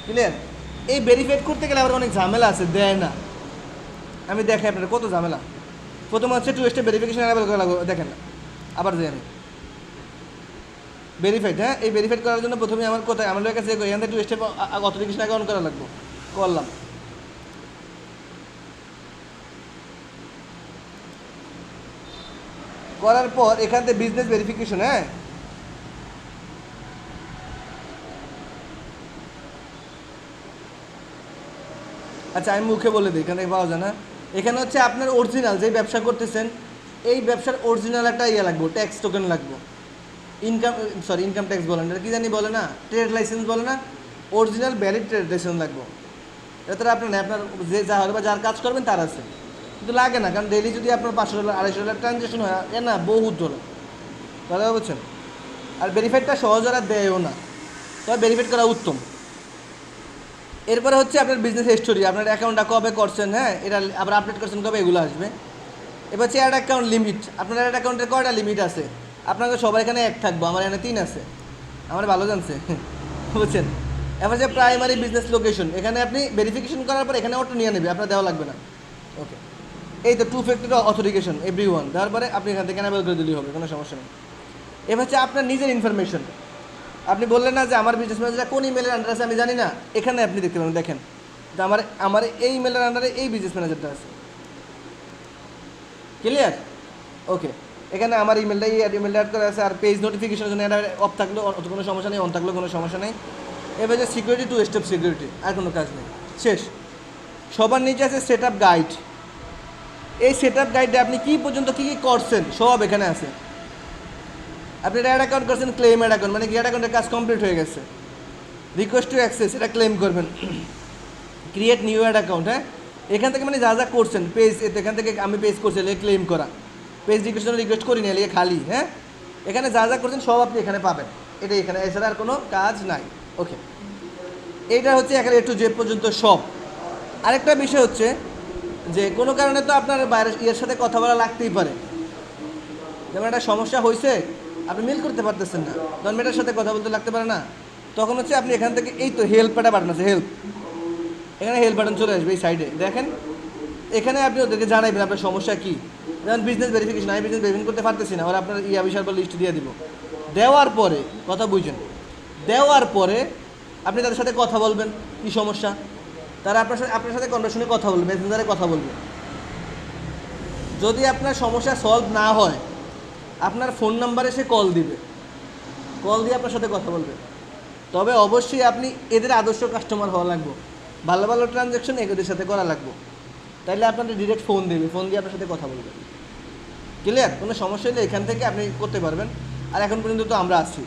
ক্লিয়ার? এই ভেরিফাইড করতে গেলে আবার অনেক ঝামেলা আছে, দেয় না। আমি দেখাই আপনার কত ঝামেলা। প্রথম হচ্ছে 2 স্টেপ ভেরিফিকেশন অ্যানাবল করা লাগবে, দেখেন না, আবার যাই আমি ভেরিফাইড, হ্যাঁ, এই ভেরিফাইড করার জন্য প্রথমে আমার কোথায়, আমার কাছে এখান থেকে 2 স্টেপ অথেন্টিকেশন আগে অন করা লাগবে, করলাম। করার পর এখান থেকে বিজনেস ভেরিফিকেশন, হ্যাঁ, আচ্ছা আমি মুখে বলে দিই, এখানে পাওয়া যায় না। এখানে হচ্ছে আপনার অরিজিনাল যে ব্যবসা করতেছেন এই ব্যবসার অরিজিনাল একটা ইয়ে লাগবে, ট্যাক্স টোকেন লাগবে, ইনকাম ট্যাক্স বলেন, এটা কি জানি বলে না, ট্রেড লাইসেন্স বলে না, অরিজিনাল ভ্যালিড ট্রেড লাইসেন্স লাগবে। এটা আপনার নেই, আপনার যে যা হবে বা যার কাজ করবেন তার আছে, কিন্তু লাগে না, কারণ ডেইলি যদি আপনার $500 $250 ট্রানজ্যাকশন হয়, এ না বহুত ডলার, কথা বলছেন। আর ভেরিফাইডটা সহজ আর দেয়ও না, তবে ভেরিফাইড করা উত্তম। এরপরে হচ্ছে আপনার বিজনেস হিস্টোরি, আপনার অ্যাকাউন্টটা কবে করছেন, হ্যাঁ, এটা আবার আপডেট করছেন কবে, এগুলো আসবে। এবার হচ্ছে অ্যাড অ্যাকাউন্ট লিমিট, আপনার অ্যাড অ্যাকাউন্টের কয়টা লিমিট আছে, আপনাদের সবার এখানে 1 থাকবো, আমার এখানে 3 আছে, আমার ভালো জানছে, বুঝছেন। এবার যে প্রাইমারি বিজনেস লোকেশন, এখানে আপনি ভেরিফিকেশন করার পর এখানে অটো নিয়ে নেবে, আপনার দেওয়া লাগবে না। ওকে, এই তো 2 ফ্যাক্টর অথেন্টিকেশন এভরিওয়ান, দেওয়ার পরে আপনি এখান থেকে অ্যানেবল করে দিলেই হবে, কোনো সমস্যা নেই। এবার হচ্ছে আপনার নিজের ইনফরমেশন, আপনি বললেন না যে আমার বিজনেস ম্যানেজার কোন ইমেলের আন্ডার আছে আমি জানি না, এখানে আপনি দেখতে পাবেন, দেখেন যে আমার এই ইমেলের আন্ডারে এই বিজনেস ম্যানেজারটা আছে, ক্লিয়ার? ওকে, এখানে আমার ইমেলটা অ্যাড করা আছে, আর পেজ নোটিফিকেশনের জন্য এটা অফ থাকলেও কোনো সমস্যা নেই, অন থাকলেও কোনো সমস্যা নেই। এবার যে সিকিউরিটি 2 স্টেপ সিকিউরিটি, আর কোনো কাজ নেই, শেষ। সবার নিচে আছে সেট আপ গাইড, এই সেট আপ গাইডে আপনি কী পর্যন্ত কী কী করছেন সব এখানে আছে। আপনি অ্যাড অ্যাকাউন্ট করছেন, ক্লেম অ্যাড অ্যাকাউন্ট, মানে কি অ্যাড অ্যাকাউন্টের কাজ কমপ্লিট হয়ে গেছে, রিকোয়েস্ট টু অ্যাক্সেস, এটা ক্লেম করবেন, ক্রিয়েট নিউ অ্যাড অ্যাকাউন্ট, হ্যাঁ, এখান থেকে মানে যা যা করছেন পেজ, এখান থেকে আমি পেজ করছি এলে ক্লেম করা, পেজ রিকোয়েস্ট করি না, এলে খালি, হ্যাঁ, এখানে যা যা করছেন সব আপনি এখানে পাবেন, এটাই এখানে, এছাড়া আর কোনো কাজ নাই। ওকে, এইটা হচ্ছে এখানে A to Z পর্যন্ত সব। আরেকটা বিষয় হচ্ছে যে কোনো কারণে তো আপনার বাইরের ইয়ের সাথে কথা বলা লাগতেই পারে, যেমন একটা সমস্যা হয়েছে, আপনি মিল করতে পারতেছেন না, তখন মেয়েটার সাথে কথা বলতে লাগতে পারে না, তখন হচ্ছে আপনি এখান থেকে এই তো হেল্প একটা বাটন আছে, হেল্প, এখানে হেল্প বাটন চলে আসবে এই সাইডে, দেখেন এখানে আপনি ওদেরকে জানাবেন আপনার সমস্যা কী। যেমন বিজনেস ভেরিফিকেশন, আমি বিজনেস ভেরিফিকেশন করতে পারতেছি না, ওরা আপনার বিষয় লিস্ট দিয়ে দিব, দেওয়ার পরে কথা বুঝছেন, দেওয়ার পরে আপনি তাদের সাথে কথা বলবেন কী সমস্যা, তারা আপনার সাথে কনভারসেশনে কথা বলবে, মেসেঞ্জারে কথা বলবে, যদি আপনার সমস্যা সলভ না হয় আপনার ফোন নাম্বারে সে কল দিবে, কল দিয়ে আপনার সাথে কথা বলবে। তবে অবশ্যই আপনি এদের আদর্শ কাস্টমার হওয়া লাগবে, ভালো ভালো ট্রানজ্যাকশন এদের সাথে করা লাগবে, তাইলে আপনাদের ডিরেক্ট ফোন দেবে, ফোন দিয়ে আপনার সাথে কথা বলবে। ক্লিয়ার? কোনো সমস্যা হলে এখান থেকে আপনি করতে পারবেন। আর এখন পর্যন্ত তো আমরা আছি।